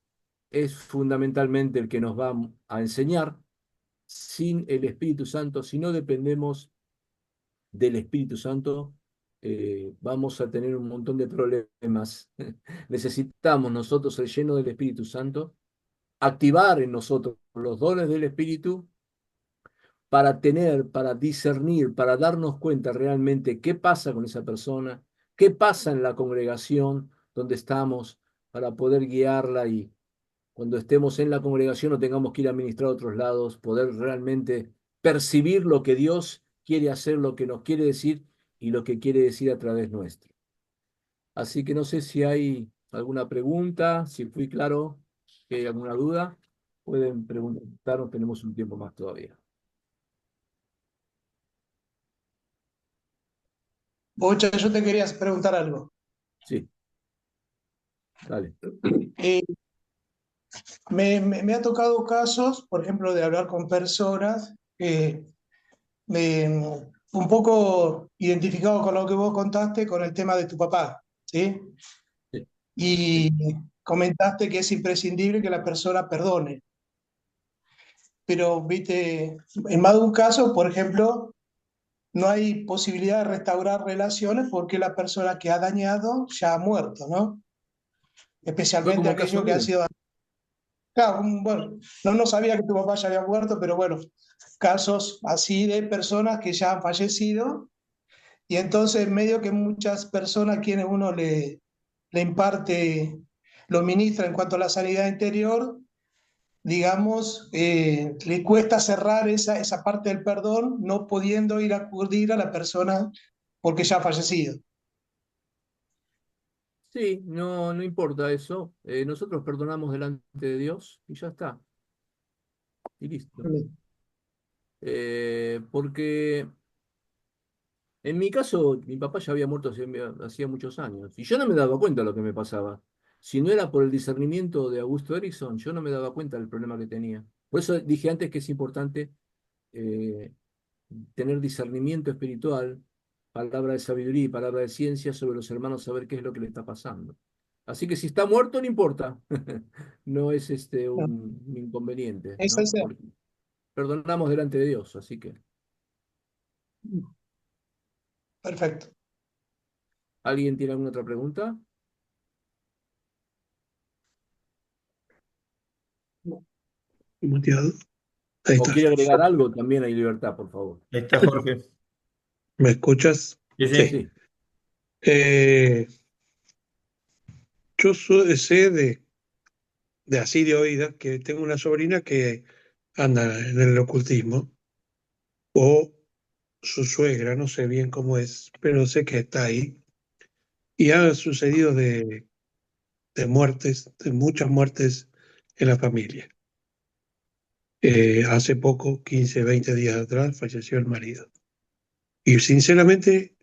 A: es fundamentalmente el que nos va a enseñar. Sin el Espíritu Santo, si no dependemos del Espíritu Santo, vamos a tener un montón de problemas. Necesitamos nosotros el lleno del Espíritu Santo, activar en nosotros los dones del Espíritu para tener, para discernir, para darnos cuenta realmente qué pasa con esa persona, qué pasa en la congregación donde estamos, para poder guiarla y cuando estemos en la congregación no tengamos que ir a ministrar a otros lados, poder realmente percibir lo que Dios quiere hacer, lo que nos quiere decir y lo que quiere decir a través nuestro. Así que no sé si hay alguna pregunta, si fui claro, si hay alguna duda, pueden preguntarnos, tenemos un tiempo más todavía.
D: Bocha, yo te quería preguntar algo.
A: Sí, dale.
D: Eh, me ha tocado casos, por ejemplo, de hablar con personas un poco identificado con lo que vos contaste con el tema de tu papá, ¿sí?
A: Sí,
D: Y comentaste que es imprescindible que la persona perdone. Pero, viste, en más de un caso, por ejemplo, no hay posibilidad de restaurar relaciones porque la persona que ha dañado ya ha muerto, ¿no?
A: fue
D: Especialmente
A: como el caso
D: aquellos que han
A: mío.
D: sido. Claro, bueno, no sabía que tu papá ya había muerto, pero bueno, casos así de personas que ya han fallecido y entonces medio que muchas personas a quienes uno le imparte, lo ministra en cuanto a la sanidad interior, digamos, le cuesta cerrar esa parte del perdón, no pudiendo ir a acudir a la persona porque ya ha fallecido.
A: Sí, no, no importa eso. Nosotros perdonamos delante de Dios y ya está. Y listo. Porque en mi caso, mi papá ya había muerto hacía muchos años y yo no me daba cuenta de lo que me pasaba. Si no era por el discernimiento de Augusto Erickson, yo no me daba cuenta del problema que tenía. Por eso dije antes que es importante eh, tener discernimiento espiritual, palabra de sabiduría y palabra de ciencia sobre los hermanos, saber qué es lo que le está pasando. Así que si está muerto, no importa. No es un inconveniente,
D: Esa
A: ¿no?
D: es.
A: Porque perdonamos delante de Dios, así que.
D: Perfecto.
A: ¿Alguien tiene alguna otra pregunta?
B: Muteado. Ahí
A: ¿O
B: está.
A: quiere agregar algo? También hay libertad, por favor.
E: Ahí está Jorge.
B: ¿Me escuchas?
E: Sí,
B: Sí.
E: sí.
A: Sí,
B: Yo sé de así de oídas que tengo una sobrina que anda en el ocultismo o su suegra, no sé bien cómo es, pero sé que está ahí. Y ha sucedido de muertes, de muchas muertes en la familia. Hace poco, 15, 20 días atrás, falleció el marido. Y sinceramente,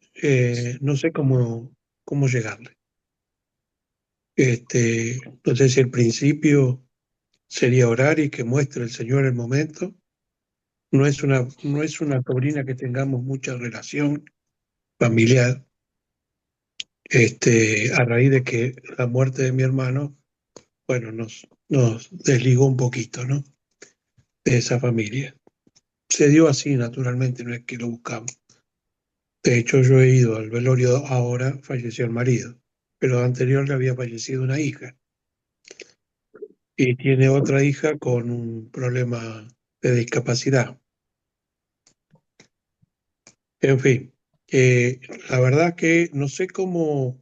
B: no sé cómo llegarle. No sé si el principio sería orar y que muestre el Señor el momento. No es una sobrina que tengamos mucha relación familiar, a raíz de que la muerte de mi hermano, bueno, nos desligó un poquito, ¿no? De esa familia. Se dio así, naturalmente, no es que lo buscamos. De hecho, yo he ido al velorio ahora, falleció el marido, pero anterior le había fallecido una hija y tiene otra hija con un problema de discapacidad. En fin, la verdad que no sé cómo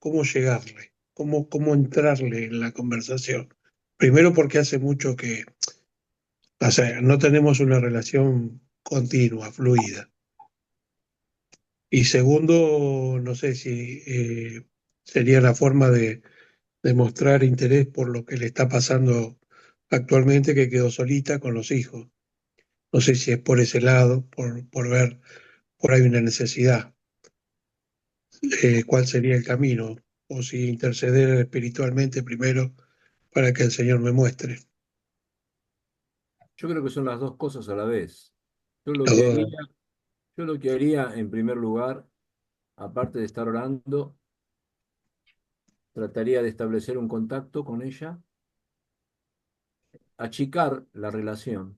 B: llegarle, cómo entrarle en la conversación. Primero porque hace mucho que, o sea, no tenemos una relación continua, fluida. Y segundo, no sé si sería la forma de mostrar interés por lo que le está pasando actualmente, que quedó solita con los hijos. No sé si es por ese lado, por ver por ahí una necesidad, cuál sería el camino, o si interceder espiritualmente primero para que el Señor me muestre.
A: Yo creo que son las dos cosas a la vez. Yo lo
B: Las
A: que
B: dos.
A: haría, yo lo que haría en primer lugar, aparte de estar orando, trataría de establecer un contacto con ella, achicar la relación,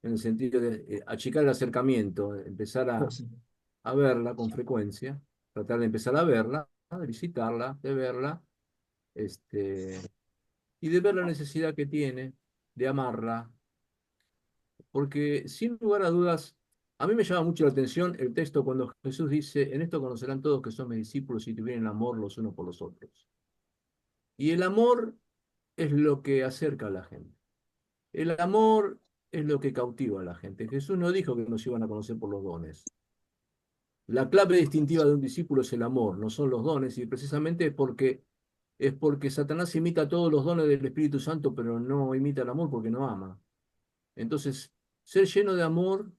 A: en el sentido de achicar el acercamiento, empezar a verla con frecuencia, tratar de empezar a verla, de visitarla, de verla, este, y de ver la necesidad que tiene, de amarla, porque sin lugar a dudas, a mí me llama mucho la atención el texto cuando Jesús dice, en esto conocerán todos que son mis discípulos y tuvieron amor los unos por los otros. Y el amor es lo que acerca a la gente. El amor es lo que cautiva a la gente. Jesús no dijo que nos iban a conocer por los dones. La clave distintiva de un discípulo es el amor, no son los dones, y precisamente es porque Satanás imita todos los dones del Espíritu Santo, pero no imita el amor porque no ama. Entonces, ser lleno de amor,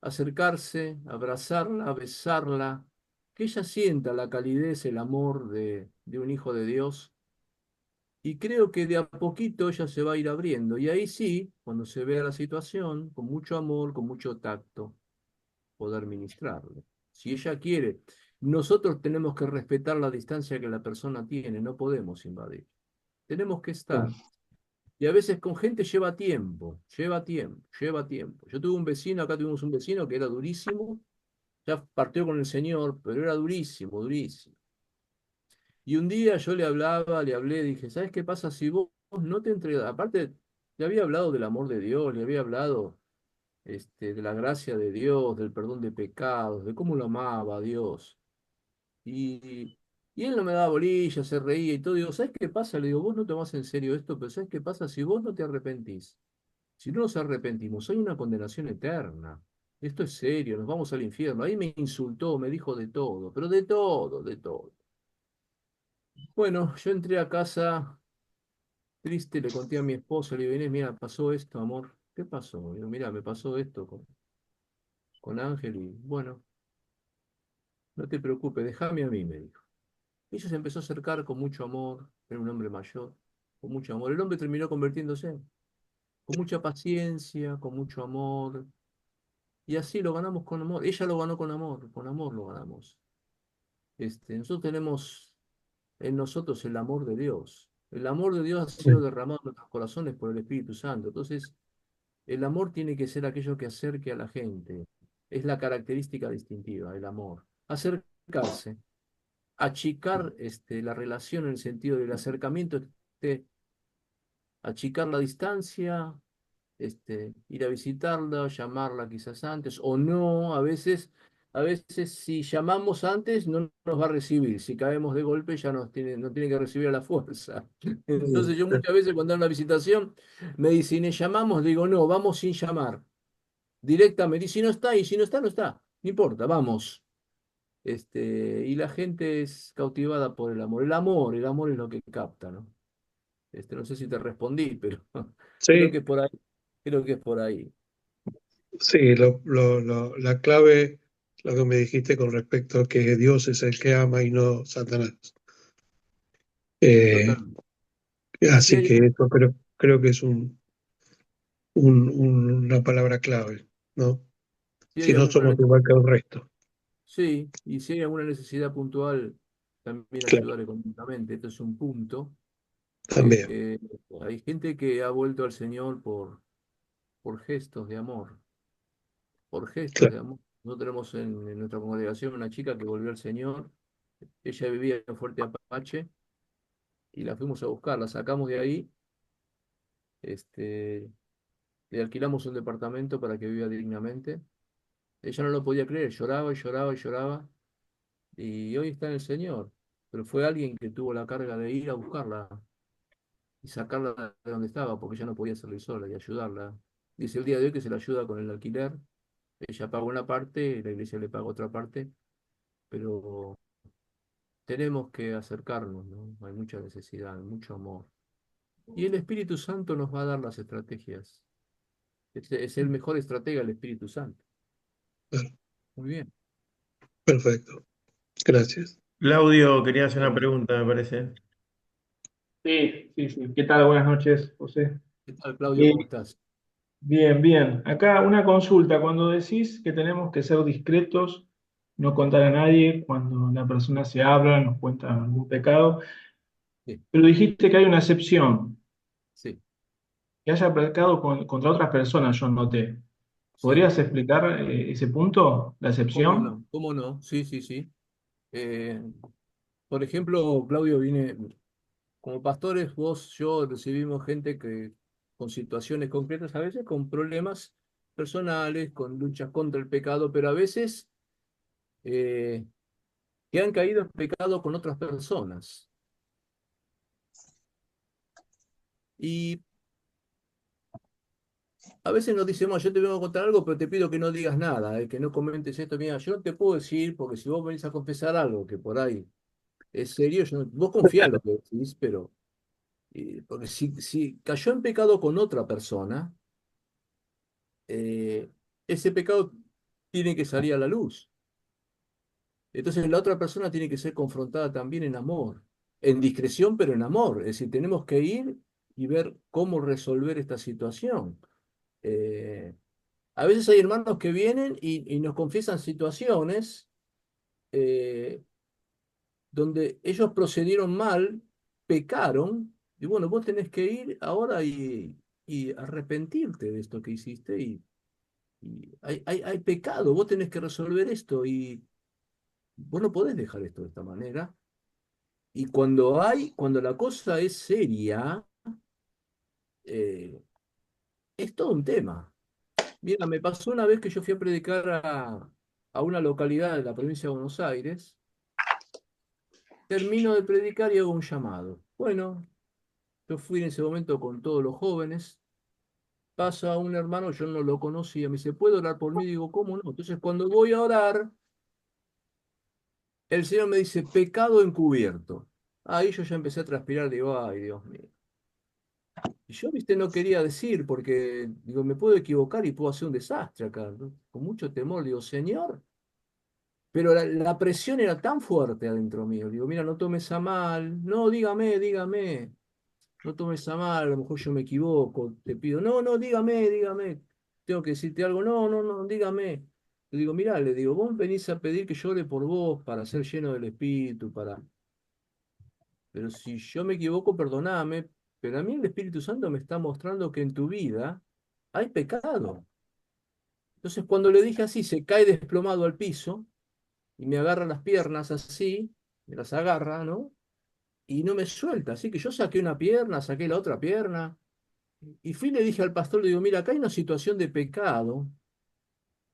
A: acercarse, abrazarla, besarla, que ella sienta la calidez, el amor de un hijo de Dios. Y creo que de a poquito ella se va a ir abriendo. Y ahí sí, cuando se vea la situación, con mucho amor, con mucho tacto, poder ministrarle. Si ella quiere, nosotros tenemos que respetar la distancia que la persona tiene, no podemos invadir. Tenemos que estar. Y a veces con gente lleva tiempo, lleva tiempo, lleva tiempo. Yo tuve un vecino, acá tuvimos un vecino que era durísimo, ya partió con el Señor, pero era durísimo, durísimo. Y un día yo le hablaba, le hablé, dije, ¿sabes qué pasa si vos no te entregas? Aparte, le había hablado del amor de Dios, le había hablado de la gracia de Dios, del perdón de pecados, de cómo lo amaba a Dios. Y, y él no me daba bolilla, se reía y todo. Digo, ¿sabes qué pasa? Le digo, vos no tomás en serio esto, pero ¿sabes qué pasa si vos no te arrepentís? Si no nos arrepentimos, hay una condenación eterna. Esto es serio, nos vamos al infierno. Ahí me insultó, me dijo de todo, pero de todo, de todo. Bueno, yo entré a casa triste, le conté a mi esposa, le digo, Inés, mira, pasó esto, amor. ¿Qué pasó? Digo, mira, me pasó esto con Ángel y bueno, no te preocupes, déjame a mí, me dijo. Ella se empezó a acercar con mucho amor, era un hombre mayor, con mucho amor. El hombre terminó convirtiéndose, con mucha paciencia, con mucho amor, y así lo ganamos con amor. Ella lo ganó con amor lo ganamos. Nosotros tenemos en nosotros el amor de Dios. El amor de Dios ha sido derramado en nuestros corazones por el Espíritu Santo. Entonces, el amor tiene que ser aquello que acerque a la gente. Es la característica distintiva, el amor. Acercarse, achicar la relación en el sentido del acercamiento, achicar la distancia, ir a visitarla, llamarla quizás antes, o no, a veces si llamamos antes no nos va a recibir, si caemos de golpe ya no tiene que recibir a la fuerza. Entonces yo muchas veces cuando hay una visitación me dicen, "Inés, llamamos", digo, no, vamos sin llamar. directamente. Y si no está, no está. No importa, vamos. Y la gente es cautivada por el amor. El amor es lo que capta, ¿no? No sé si te respondí, pero creo que
B: Sí,
A: es por ahí. Creo que es por ahí.
B: sí, la clave, lo que me dijiste con respecto a que Dios es el que ama y no Satanás. Eh,
A: Totalmente. Y si
B: Así
A: hay
B: que eso creo que es una palabra clave, ¿no?
A: si
B: Si
A: hay
B: no
A: alguna
B: somos igual que el resto.
A: sí, y si hay alguna necesidad puntual, también
B: Claro,
A: ayudar económicamente. Esto es un punto.
B: también.
A: Eh, Hay gente que ha vuelto al Señor por gestos de amor, por gestos de
B: Claro,
A: amor. Nosotros tenemos en nuestra congregación una chica que volvió al Señor. Ella vivía en Fuerte Apache y la fuimos a buscar, la sacamos de ahí, este, le alquilamos un departamento para que viva dignamente. Ella no lo podía creer, lloraba y lloraba y lloraba. Y hoy está en el Señor. Pero fue alguien que tuvo la carga de ir a buscarla y sacarla de donde estaba, porque ella no podía salir sola y ayudarla. Dice el día de hoy que se la ayuda con el alquiler. Ella paga una parte, la iglesia le paga otra parte, pero tenemos que acercarnos, ¿no? Hay mucha necesidad, mucho amor. Y el Espíritu Santo nos va a dar las estrategias. Es el mejor estratega, el Espíritu Santo.
B: claro.
A: Muy bien.
B: Perfecto. Gracias.
E: Claudio quería hacer una
A: Bueno,
E: pregunta, me parece. Sí, sí, sí. ¿Qué tal? Buenas noches, José.
A: ¿qué tal, Claudio?
E: Eh,
A: ¿Cómo estás?
E: bien, bien. Acá una consulta. Cuando decís que tenemos que ser discretos, no contar a nadie, cuando la persona se habla, nos cuenta algún pecado,
A: Sí,
E: pero dijiste que hay una excepción,
A: sí,
E: que haya pecado contra otras personas, yo noté.
A: sí.
E: ¿Podrías explicar ese punto, la
A: ¿Cómo
E: excepción?
A: no? ¿Cómo no? Sí, sí, sí. Eh, por ejemplo, Claudio, como pastores, vos, yo recibimos gente que con situaciones concretas, a veces con problemas personales, con luchas contra el pecado, pero a veces eh, que han caído en pecado con otras personas. Y a veces nos dicen, yo te vengo a contar algo, pero te pido que no digas nada, que no comentes esto. Mira, yo no te puedo decir, porque si vos venís a confesar algo que por ahí es serio, vos confía en lo que decís, pero porque si cayó en pecado con otra persona, eh, ese pecado tiene que salir a la luz. Entonces la otra persona tiene que ser confrontada también en amor, en discreción, pero en amor. Es decir, tenemos que ir y ver cómo resolver esta situación. Eh, a veces hay hermanos que vienen y nos confiesan situaciones eh, donde ellos procedieron mal, pecaron, y bueno, vos tenés que ir ahora y arrepentirte de esto que hiciste y hay pecado, vos tenés que resolver esto y vos no podés dejar esto de esta manera. Y cuando la cosa es seria, eh, es todo un tema. Mira, me pasó una vez que yo fui a predicar a una localidad de la provincia de Buenos Aires, termino de predicar y hago un llamado. Bueno, yo fui en ese momento con todos los jóvenes, pasa un hermano, yo no lo conocía, me dice, ¿puedo orar por mí? Digo, ¿cómo no? Entonces cuando voy a orar, el Señor me dice, pecado encubierto. Ahí yo ya empecé a transpirar, digo, ay, Dios mío. Y yo, viste, no quería decir, porque, digo, me puedo equivocar y puedo hacer un desastre acá, ¿no? Con mucho temor, digo, Señor, pero la presión era tan fuerte adentro mío. Digo, mira, no tomes a mal, no, dígame, dígame, no tomes a mal, a lo mejor yo me equivoco, te pido, no, no, dígame, dígame, tengo que decirte algo, no, no, no, dígame. Le digo, mira, le digo, vos venís a pedir que yo ore por vos para ser lleno del Espíritu, para pero si yo me equivoco, perdoname, pero a mí el Espíritu Santo me está mostrando que en tu vida hay pecado. Entonces cuando le dije así, se cae desplomado al piso y me agarra las piernas así, me las agarra, ¿no? Y no me suelta. Así que yo saqué una pierna, saqué la otra pierna y fui y le dije al pastor, le digo, mira, acá hay una situación de pecado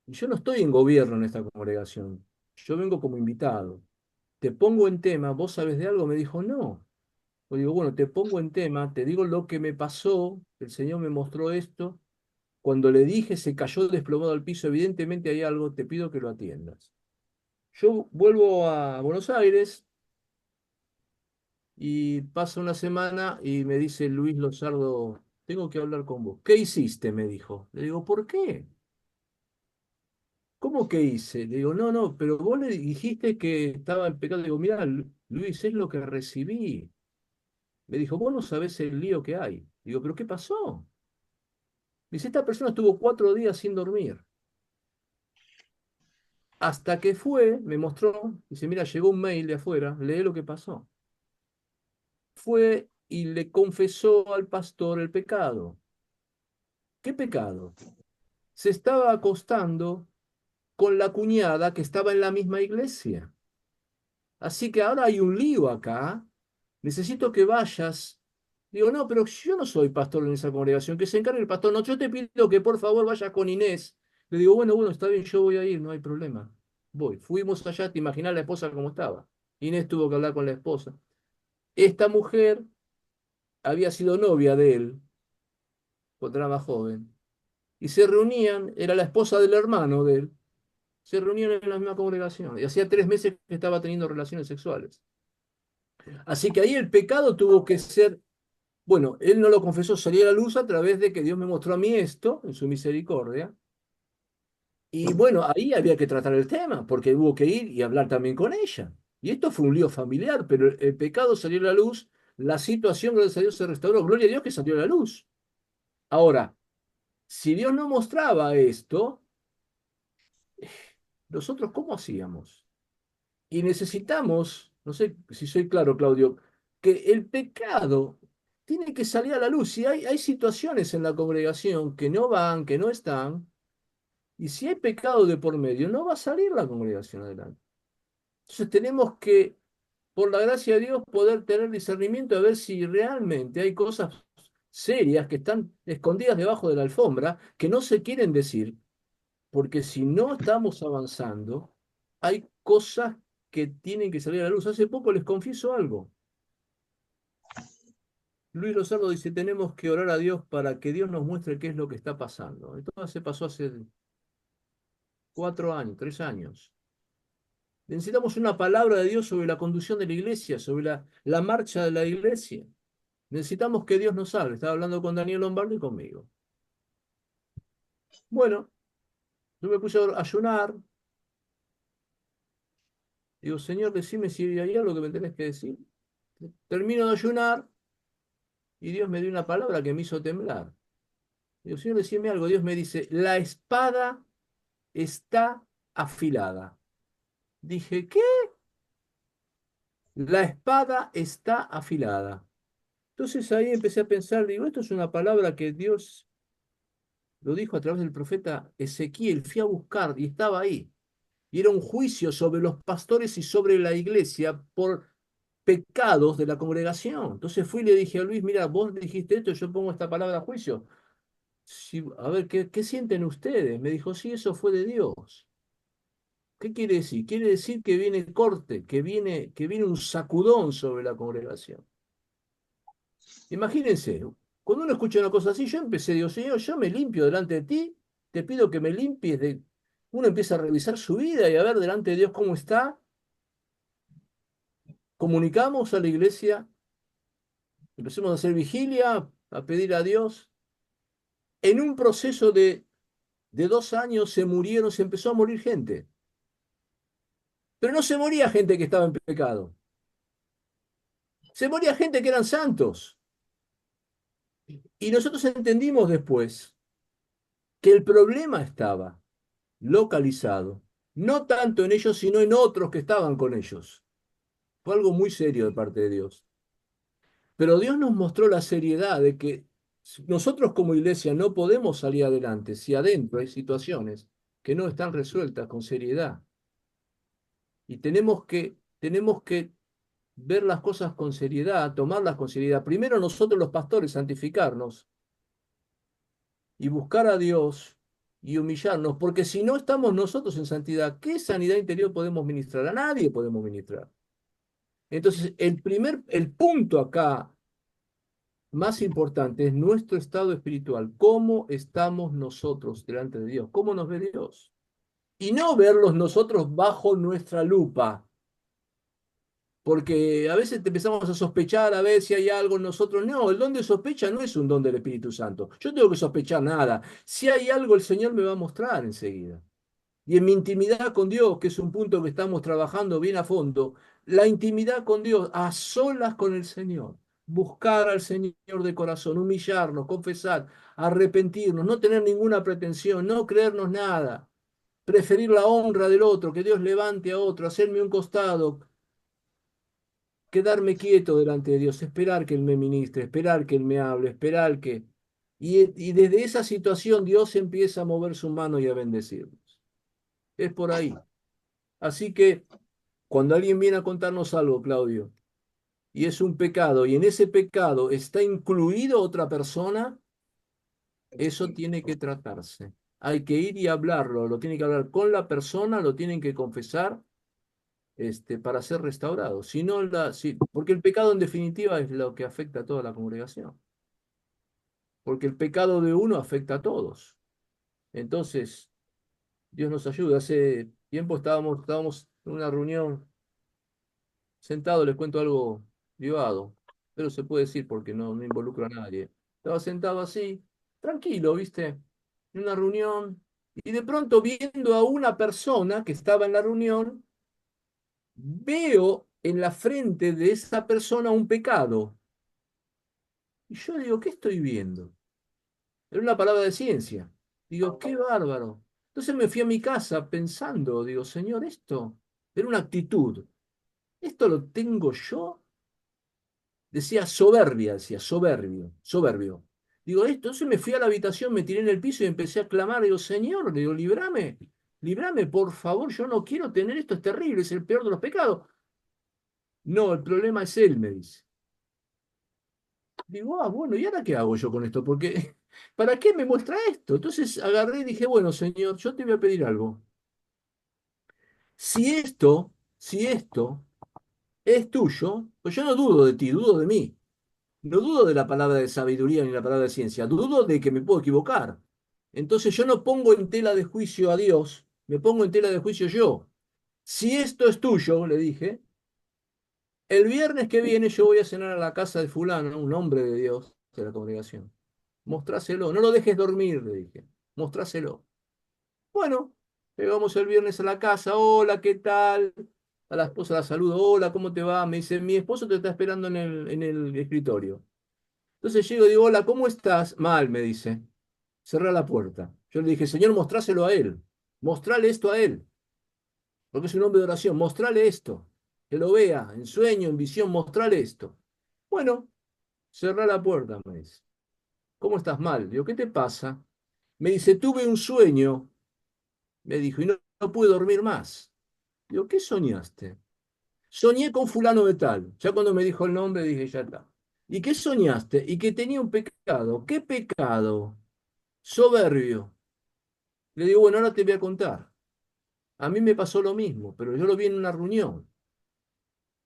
A: y yo no estoy en gobierno en esta congregación. Yo vengo como invitado. Te pongo en tema, ¿vos sabés de algo? Me dijo, no. Pues digo, bueno, te pongo en tema, te digo lo que me pasó, el Señor me mostró esto, Cuando le dije, se cayó desplomado al piso, evidentemente hay algo, te pido que lo atiendas. Yo vuelvo a Buenos Aires y pasa una semana y me dice Luis Lozardo, tengo que hablar con vos. ¿Qué hiciste? Me dijo. Le digo, ¿por qué? ¿Cómo que hice? Le digo, no, no, pero vos le dijiste que estaba en pecado. Le digo, mira, Luis, es lo que recibí. Me dijo, vos no sabés el lío que hay. Digo, ¿pero qué pasó? Dice, esta persona estuvo 4 días sin dormir. Hasta que fue, me mostró, dice, mira, llegó un mail de afuera, lee lo que pasó. Fue y le confesó al pastor el pecado. ¿Qué pecado? Se estaba acostando con la cuñada que estaba en la misma iglesia. Así que ahora hay un lío acá. Necesito que vayas. Digo, no, pero yo no soy pastor en esa congregación, que se encargue el pastor. No, yo te pido que por favor vayas con Inés. Le digo, bueno, bueno, está bien, yo voy a ir, no hay problema. Voy. Fuimos allá, te imaginas la esposa cómo estaba. Inés tuvo que hablar con la esposa. Esta mujer había sido novia de él cuando era más joven. Y se reunían, era la esposa del hermano de él. Se reunían en la misma congregación. Y hacía 3 meses que estaba teniendo relaciones sexuales. Así que ahí el pecado tuvo que ser, bueno, él no lo confesó, salió a la luz a través de que Dios me mostró a mí esto, en su misericordia. Y bueno, ahí había que tratar el tema, porque hubo que ir y hablar también con ella. Y esto fue un lío familiar, pero el pecado salió a la luz, la situación, gracias a Dios, se restauró. Gloria a Dios que salió a la luz. Ahora, si Dios no mostraba esto, nosotros ¿cómo hacíamos? Y necesitamos, no sé si soy claro, Claudio, que el pecado tiene que salir a la luz. Y hay situaciones en la congregación que no van, que no están, y si hay pecado de por medio, no va a salir la congregación adelante. Entonces tenemos que, por la gracia de Dios, poder tener discernimiento de ver si realmente hay cosas serias que están escondidas debajo de la alfombra, que no se quieren decir, porque si no estamos avanzando, hay cosas que tienen que salir a la luz. Hace poco les confieso algo. Luis Lozardo dice, tenemos que orar a Dios para que Dios nos muestre qué es lo que está pasando. Esto se pasó hace 4 años, 3 años. Necesitamos una palabra de Dios sobre la conducción de la iglesia, sobre la marcha de la iglesia. Necesitamos que Dios nos hable. Estaba hablando con Daniel Lombardo y conmigo. Bueno, yo me puse a ayunar. Digo, Señor, decime si hay algo que me tenés que decir. Termino de ayunar y Dios me dio una palabra que me hizo temblar. Digo, Señor, decime algo. Dios me dice, la espada está afilada. Dije, ¿qué? La espada está afilada. Entonces ahí empecé a pensar, digo, esto es una palabra que Dios lo dijo a través del profeta Ezequiel. Fui a buscar y estaba ahí. Y era un juicio sobre los pastores y sobre la iglesia por pecados de la congregación. Entonces fui y le dije a Luis, mira, vos dijiste esto, yo pongo esta palabra a juicio. Sí, a ver, ¿qué sienten ustedes? Me dijo, sí, eso fue de Dios. ¿Qué quiere decir? Quiere decir que viene corte, que viene un sacudón sobre la congregación. Imagínense, cuando uno escucha una cosa así, yo empecé, digo, Señor, yo me limpio delante de ti, te pido que me limpies de... Uno empieza a revisar su vida y a ver delante de Dios cómo está. Comunicamos a la iglesia, empecemos a hacer vigilia, a pedir a Dios. En un proceso de 2 años se empezó a morir gente. Pero no se moría gente que estaba en pecado. Se moría gente que eran santos. Y nosotros entendimos después que el problema estaba localizado, no tanto en ellos, sino en otros que estaban con ellos. Fue algo muy serio de parte de Dios. Pero Dios nos mostró la seriedad de que nosotros como iglesia no podemos salir adelante si adentro hay situaciones que no están resueltas con seriedad. Y tenemos que ver las cosas con seriedad, tomarlas con seriedad. Primero nosotros los pastores santificarnos y buscar a Dios y humillarnos, porque si no estamos nosotros en santidad, ¿qué sanidad interior podemos ministrar? A nadie podemos ministrar. Entonces, el punto acá más importante es nuestro estado espiritual. ¿Cómo estamos nosotros delante de Dios? ¿Cómo nos ve Dios? Y no verlos nosotros bajo nuestra lupa. Porque a veces te empezamos a sospechar a ver si hay algo en nosotros. No, el don de sospecha no es un don del Espíritu Santo. Yo no tengo que sospechar nada. Si hay algo, el Señor me va a mostrar enseguida. Y en mi intimidad con Dios, que es un punto que estamos trabajando bien a fondo, la intimidad con Dios, a solas con el Señor, buscar al Señor de corazón, humillarnos, confesar, arrepentirnos, no tener ninguna pretensión, no creernos nada, preferir la honra del otro, que Dios levante a otro, hacerme un costado, quedarme quieto delante de Dios, esperar que Él me ministre, esperar que Él me hable, esperar que... Y desde esa situación Dios empieza a mover su mano y a bendecirnos. Es por ahí. Así que cuando alguien viene a contarnos algo, Claudio, y es un pecado, y en ese pecado está incluido otra persona, eso tiene que tratarse. Hay que ir y hablarlo, lo tiene que hablar con la persona, lo tienen que confesar para ser restaurado. Si no, porque el pecado en definitiva es lo que afecta a toda la congregación. Porque el pecado de uno afecta a todos. Entonces, Dios nos ayude. Hace tiempo estábamos en una reunión sentado, les cuento algo privado, pero se puede decir porque no involucra a nadie. Estaba sentado así, tranquilo, ¿viste? En una reunión, y de pronto viendo a una persona que estaba en la reunión, veo en la frente de esa persona un pecado. Y yo digo, ¿qué estoy viendo? Era una palabra de ciencia. Digo, qué bárbaro. Entonces me fui a mi casa pensando, digo, Señor, esto era una actitud. ¿Esto lo tengo yo? Decía soberbia, decía soberbio, soberbio. Digo, esto, entonces me fui a la habitación, me tiré en el piso y empecé a clamar. Digo, Señor, digo, líbrame, líbrame, por favor, yo no quiero tener esto, es terrible, es el peor de los pecados. No, el problema es él, me dice. Digo, bueno, ¿y ahora qué hago yo con esto? Porque, ¿para qué me muestra esto? Entonces agarré y dije, bueno, Señor, yo te voy a pedir algo. Si esto es tuyo, pues yo no dudo de ti, dudo de mí. No dudo de la palabra de sabiduría ni la palabra de ciencia, dudo de que me puedo equivocar. Entonces yo no pongo en tela de juicio a Dios, me pongo en tela de juicio yo. Si esto es tuyo, le dije, el viernes que viene yo voy a cenar a la casa de fulano, un hombre de Dios de la congregación. Mostráselo, no lo dejes dormir, le dije, mostráselo. Bueno, llegamos el viernes a la casa, hola, ¿qué tal? A la esposa la saludo, hola, ¿cómo te va? Me dice, mi esposo te está esperando en el escritorio. Entonces llego y digo, hola, ¿cómo estás? Mal, me dice. Cerrá la puerta. Yo le dije, Señor, mostráselo a él. Mostrale esto a él. Porque es un hombre de oración. Mostrale esto. Que lo vea en sueño, en visión. Mostrale esto. Bueno, cerrá la puerta, me dice. ¿Cómo estás mal? Digo, ¿qué te pasa? Me dice, tuve un sueño. Me dijo, y no pude dormir más. Digo, ¿qué soñaste? Soñé con fulano de tal. Ya cuando me dijo el nombre dije, ya está. ¿Y qué soñaste? Y que tenía un pecado. ¿Qué pecado? Soberbio. Le digo, bueno, ahora te voy a contar. A mí me pasó lo mismo, pero yo lo vi en una reunión.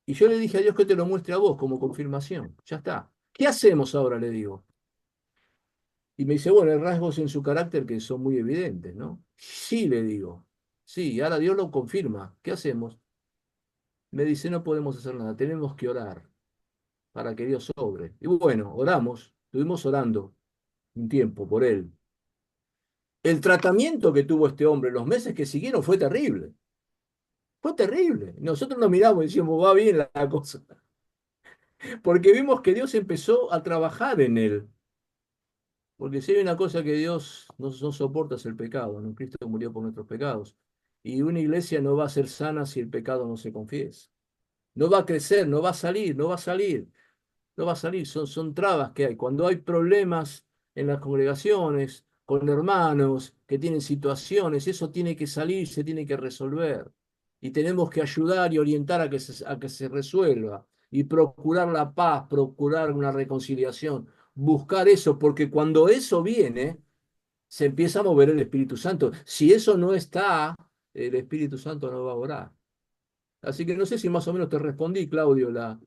A: Y yo le dije a Dios que te lo muestre a vos como confirmación. Ya está. ¿Qué hacemos ahora? Le digo. Y me dice, bueno, hay rasgos en su carácter que son muy evidentes, ¿no? Sí, le digo. Sí, ahora Dios lo confirma. ¿Qué hacemos? Me dice, no podemos hacer nada, tenemos que orar para que Dios obre. Y bueno, oramos, estuvimos orando un tiempo por él. El tratamiento que tuvo este hombre los meses que siguieron fue terrible. Fue terrible. Nosotros nos miramos y decíamos, va bien la cosa. Porque vimos que Dios empezó a trabajar en él. Porque si hay una cosa que Dios no soporta es el pecado, ¿no? Cristo murió por nuestros pecados. Y una iglesia no va a ser sana si el pecado no se confiesa. No va a crecer, no va a salir, no va a salir. No va a salir, son trabas que hay. Cuando hay problemas en las congregaciones, con hermanos que tienen situaciones, eso tiene que salir, se tiene que resolver. Y tenemos que ayudar y orientar a que se resuelva. Y procurar la paz, procurar una reconciliación, buscar eso, porque cuando eso viene, se empieza a mover el Espíritu Santo. Si eso no está, el Espíritu Santo no va a orar. Así que no sé si más o menos te respondí, Claudio, la,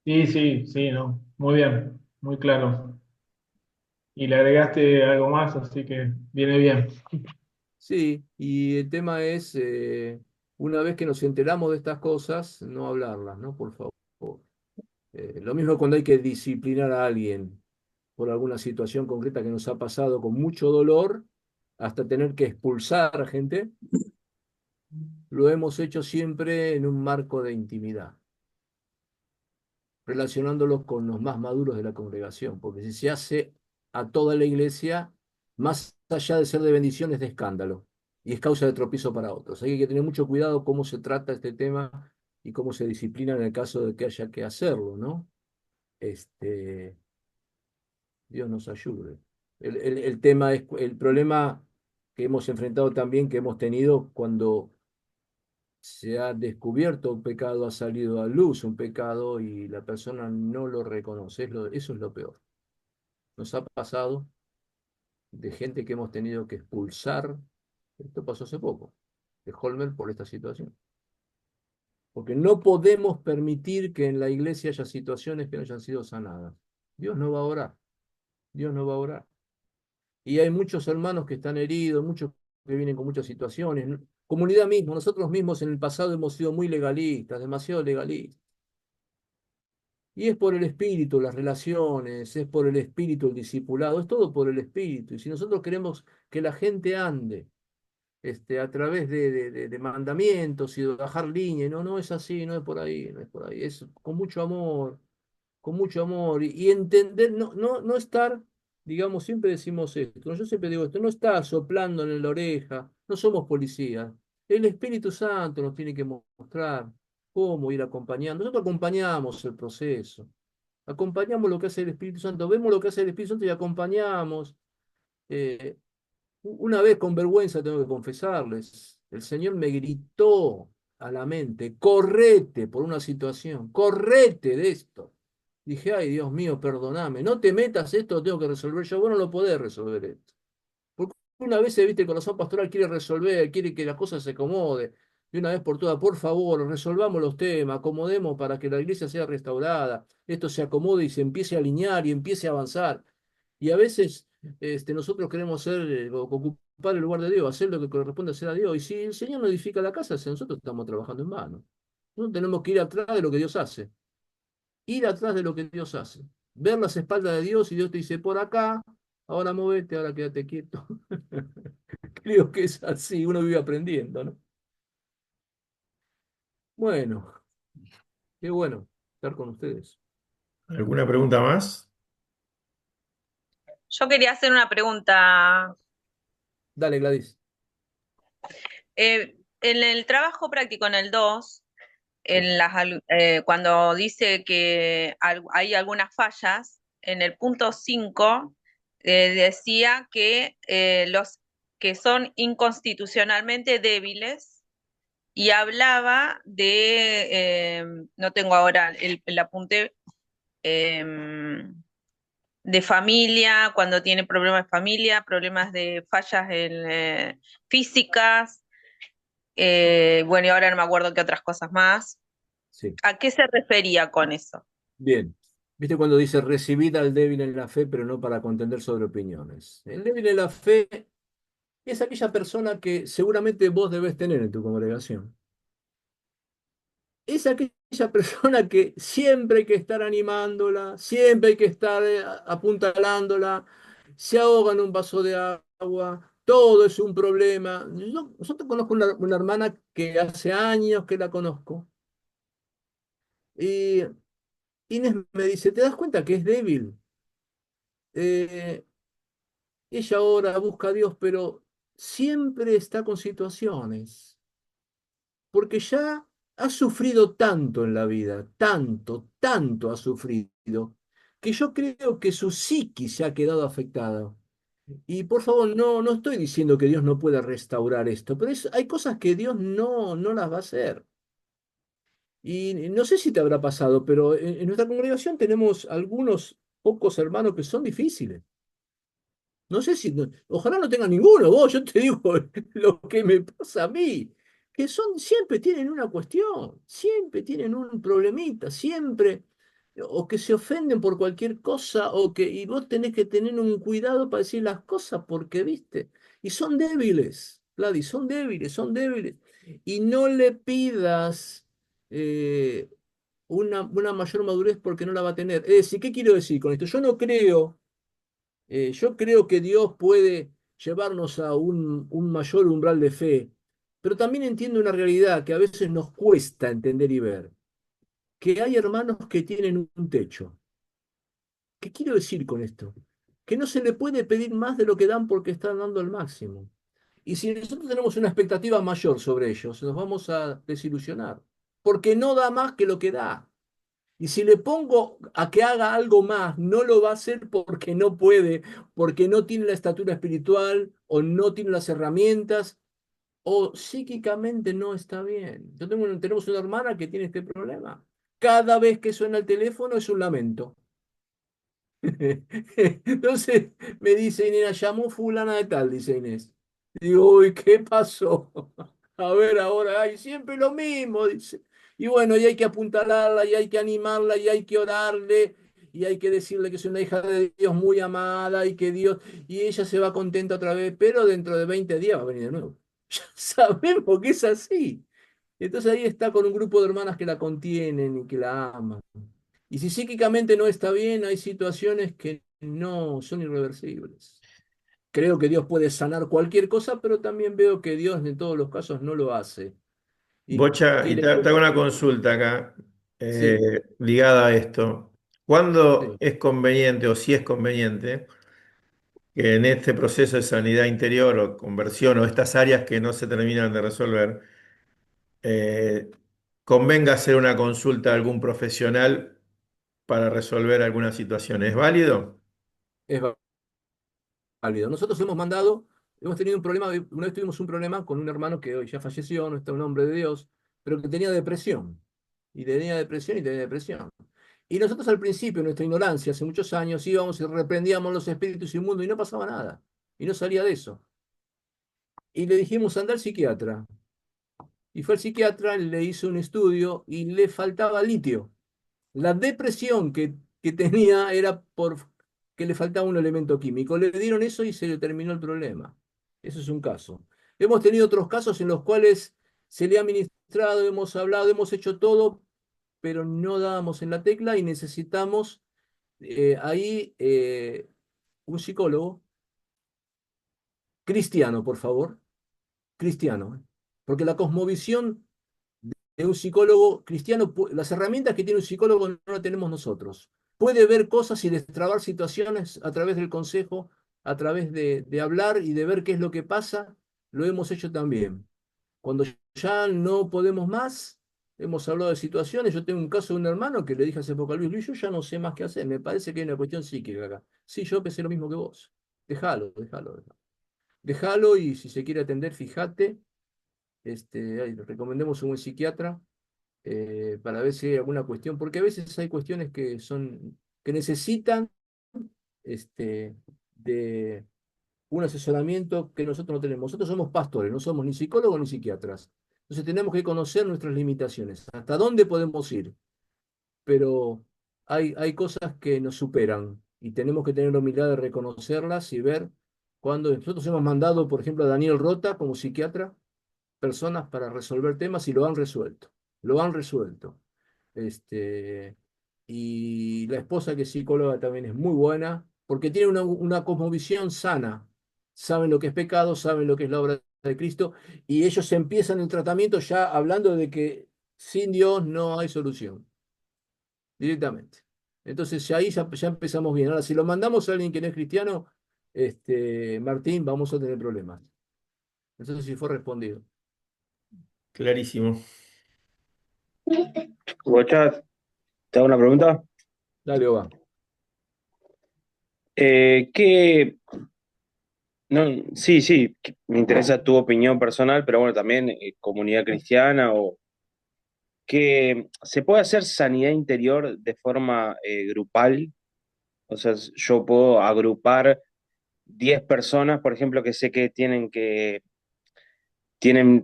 E: Sí, sí, sí, no. Muy bien, muy claro. Y le agregaste algo más, así que viene bien.
A: Sí, y el tema es, una vez que nos enteramos de estas cosas, no hablarlas, ¿no? Por favor. Lo mismo cuando hay que disciplinar a alguien por alguna situación concreta que nos ha pasado con mucho dolor, hasta tener que expulsar a gente, lo hemos hecho siempre en un marco de intimidad, relacionándolos con los más maduros de la congregación, porque si se hace a toda la iglesia, más allá de ser de bendición, es de escándalo y es causa de tropiezo para otros. Hay que tener mucho cuidado cómo se trata este tema y cómo se disciplina en el caso de que haya que hacerlo, ¿no? Este, Dios nos ayude. El tema es el problema que hemos enfrentado también, que hemos tenido cuando se ha descubierto un pecado, ha salido a luz un pecado y la persona no lo reconoce. Eso es lo peor. Nos ha pasado de gente que hemos tenido que expulsar. Esto pasó hace poco, de Holmer por esta situación. Porque no podemos permitir que en la iglesia haya situaciones que no hayan sido sanadas. Dios no va a orar. Dios no va a orar. Y hay muchos hermanos que están heridos, muchos que vienen con muchas situaciones. Comunidad mismo, nosotros mismos en el pasado hemos sido muy legalistas, demasiado legalistas. Y es por el espíritu, las relaciones, es por el espíritu, el discipulado, es todo por el espíritu. Y si nosotros queremos que la gente ande a través de mandamientos y de bajar línea, no, no es así, no es por ahí, no es por ahí, es con mucho amor y entender, no, no, no estar, digamos, siempre decimos esto, ¿no? Yo siempre digo esto, no estar soplando en la oreja, no somos policías. El Espíritu Santo nos tiene que mostrar cómo ir acompañando. Nosotros acompañamos el proceso, acompañamos lo que hace el Espíritu Santo, vemos lo que hace el Espíritu Santo y acompañamos. Eh, una vez con vergüenza tengo que confesarles, el Señor me gritó a la mente, correte por una situación, correte de esto. Dije, ay Dios mío, perdóname, no te metas esto, lo tengo que resolver yo, vos no lo podés resolver esto. Porque una vez, viste, el corazón pastoral quiere resolver, quiere que la cosa se acomode, de una vez por todas, por favor, resolvamos los temas, acomodemos para que la iglesia sea restaurada, esto se acomode y se empiece a alinear y empiece a avanzar. Y a veces nosotros queremos ser, ocupar el lugar de Dios, hacer lo que corresponde hacer a Dios. Y si el Señor no edifica la casa, si nosotros estamos trabajando en vano. Nosotros tenemos que ir atrás de lo que Dios hace. Ir atrás de lo que Dios hace. Ver las espaldas de Dios y Dios te dice, por acá, ahora movete, ahora quédate quieto. Creo que es así, uno vive aprendiendo, ¿no? Bueno, qué bueno estar con ustedes.
F: ¿Alguna pregunta más?
G: Yo quería hacer una pregunta.
A: Dale, Gladys.
G: En el trabajo práctico en el 2, cuando dice que hay algunas fallas, en el punto 5 decía que los que son inconstitucionalmente débiles y hablaba no tengo ahora el apunte, de familia, cuando tiene problemas de familia, problemas de fallas físicas, bueno, y ahora no me acuerdo qué otras cosas más.
A: Sí,
G: ¿A qué se refería con eso?
A: bien. ¿Viste cuando dice recibid al débil en la fe, pero no para contender sobre opiniones? El débil en la fe es aquella persona que seguramente vos debés tener en tu congregación. Es aquella persona que siempre hay que estar animándola, siempre hay que estar apuntalándola, se ahoga en un vaso de agua, todo es un problema. Yo te conozco una hermana que hace años que la conozco y Inés me dice, ¿te das cuenta que es débil? Eh, Ella ahora busca a Dios, pero siempre está con situaciones. Porque ya ha sufrido tanto en la vida, tanto, tanto ha sufrido, que yo creo que su psiquis se ha quedado afectada. Y por favor, no, no estoy diciendo que Dios no pueda restaurar esto, pero hay cosas que Dios no las va a hacer. Y no sé si te habrá pasado, pero en nuestra congregación tenemos algunos pocos hermanos que son difíciles. No sé si, ojalá no tenga ninguno, vos, yo te digo lo que me pasa a mí, que siempre tienen una cuestión, siempre tienen un problemita, siempre. o que se ofenden por cualquier cosa, y vos tenés que tener un cuidado para decir las cosas, porque, viste, y son débiles, Gladys, son débiles, son débiles. Y no le pidas eh, una mayor madurez porque no la va a tener. Es decir, ¿qué quiero decir con esto? Yo creo que Dios puede llevarnos a un mayor umbral de fe, pero también entiendo una realidad que a veces nos cuesta entender y ver, que hay hermanos que tienen un techo. ¿Qué quiero decir con esto? Que no se le puede pedir más de lo que dan porque están dando el máximo. Y si nosotros tenemos una expectativa mayor sobre ellos, nos vamos a desilusionar, porque no da más que lo que da. Y si le pongo a que haga algo más, no lo va a hacer porque no puede, porque no tiene la estatura espiritual o no tiene las herramientas o psíquicamente no está bien. Tenemos una hermana que tiene este problema. Cada vez que suena el teléfono es un lamento. Entonces me dice Inés, llamó fulana de tal, dice Inés. Digo, uy, ¿qué pasó? A ver ahora, ay, siempre lo mismo, dice. Y bueno, y hay que apuntalarla, y hay que animarla, y hay que orarle, y hay que decirle que es una hija de Dios muy amada, y que Dios, y ella se va contenta otra vez, pero dentro de 20 días va a venir de nuevo. Ya sabemos que es así. Entonces ahí está con un grupo de hermanas que la contienen y que la aman. Y si psíquicamente no está bien, hay situaciones que no son irreversibles. Creo que Dios puede sanar cualquier cosa, pero también veo que Dios en todos los casos no lo hace. Y
F: Bocha, y
A: quiere
F: te
A: que...
F: hago una consulta acá,
A: Sí,
F: ligada a esto. ¿Cuándo
A: sí,
F: es conveniente o si es conveniente que en este proceso de sanidad interior o conversión o estas áreas que no se terminan de resolver, eh, convenga hacer una consulta a algún profesional para resolver alguna situación? ¿Es válido?
A: es válido. Nosotros hemos tenido un problema, una vez tuvimos un problema con un hermano que hoy ya falleció, no está un hombre de Dios, pero que tenía depresión. Y tenía depresión y tenía depresión. Y nosotros al principio, en nuestra ignorancia, hace muchos años, íbamos y reprendíamos los espíritus inmundos y no pasaba nada. Y no salía de eso. Y le dijimos, anda al psiquiatra. Y fue al psiquiatra, le hizo un estudio y le faltaba litio. La depresión que tenía era por que le faltaba un elemento químico. Le dieron eso y se le terminó el problema. Eso es un caso. Hemos tenido otros casos en los cuales se le ha ministrado, hemos hablado, hemos hecho todo, pero no dábamos en la tecla y necesitamos ahí un psicólogo cristiano, por favor, cristiano. Porque la cosmovisión de un psicólogo cristiano, las herramientas que tiene un psicólogo no las tenemos nosotros. Puede ver cosas y destrabar situaciones a través del consejo, a través de hablar y de ver qué es lo que pasa, lo hemos hecho también. Cuando ya no podemos más, hemos hablado de situaciones. Yo tengo un caso de un hermano que le dije hace poco a Luis, Luis, yo ya no sé más qué hacer, me parece que hay una cuestión psíquica acá. Sí, yo pensé lo mismo que vos. Déjalo, déjalo, déjalo. Déjalo y si se quiere atender, fíjate. Ahí, recomendemos un buen psiquiatra para ver si hay alguna cuestión, porque a veces hay cuestiones que necesitan de un asesoramiento que nosotros no tenemos. Nosotros somos pastores, no somos ni psicólogos ni psiquiatras. Entonces tenemos que conocer nuestras limitaciones, hasta dónde podemos ir, pero hay cosas que nos superan y tenemos que tener la humildad de reconocerlas y ver cuando nosotros hemos mandado, por ejemplo, a Daniel Rota como psiquiatra, personas para resolver temas y lo han resuelto, lo han resuelto. Este, y la esposa que es psicóloga también es muy buena, porque tiene una cosmovisión sana. Saben lo que es pecado, saben lo que es la obra de Cristo, y ellos empiezan el tratamiento ya hablando de que sin Dios no hay solución, directamente. Entonces ya ahí ya empezamos bien. Ahora, si lo mandamos a alguien que no es cristiano, Martín, vamos a tener problemas. No sé si fue respondido.
F: Clarísimo.
H: Guachat, te hago una pregunta.
A: Dale, va.
H: ¿Qué? No, sí, sí, me interesa tu opinión personal, pero bueno, también comunidad cristiana o que se puede hacer sanidad interior de forma grupal. O sea, yo puedo agrupar 10 personas, por ejemplo, que sé que tienen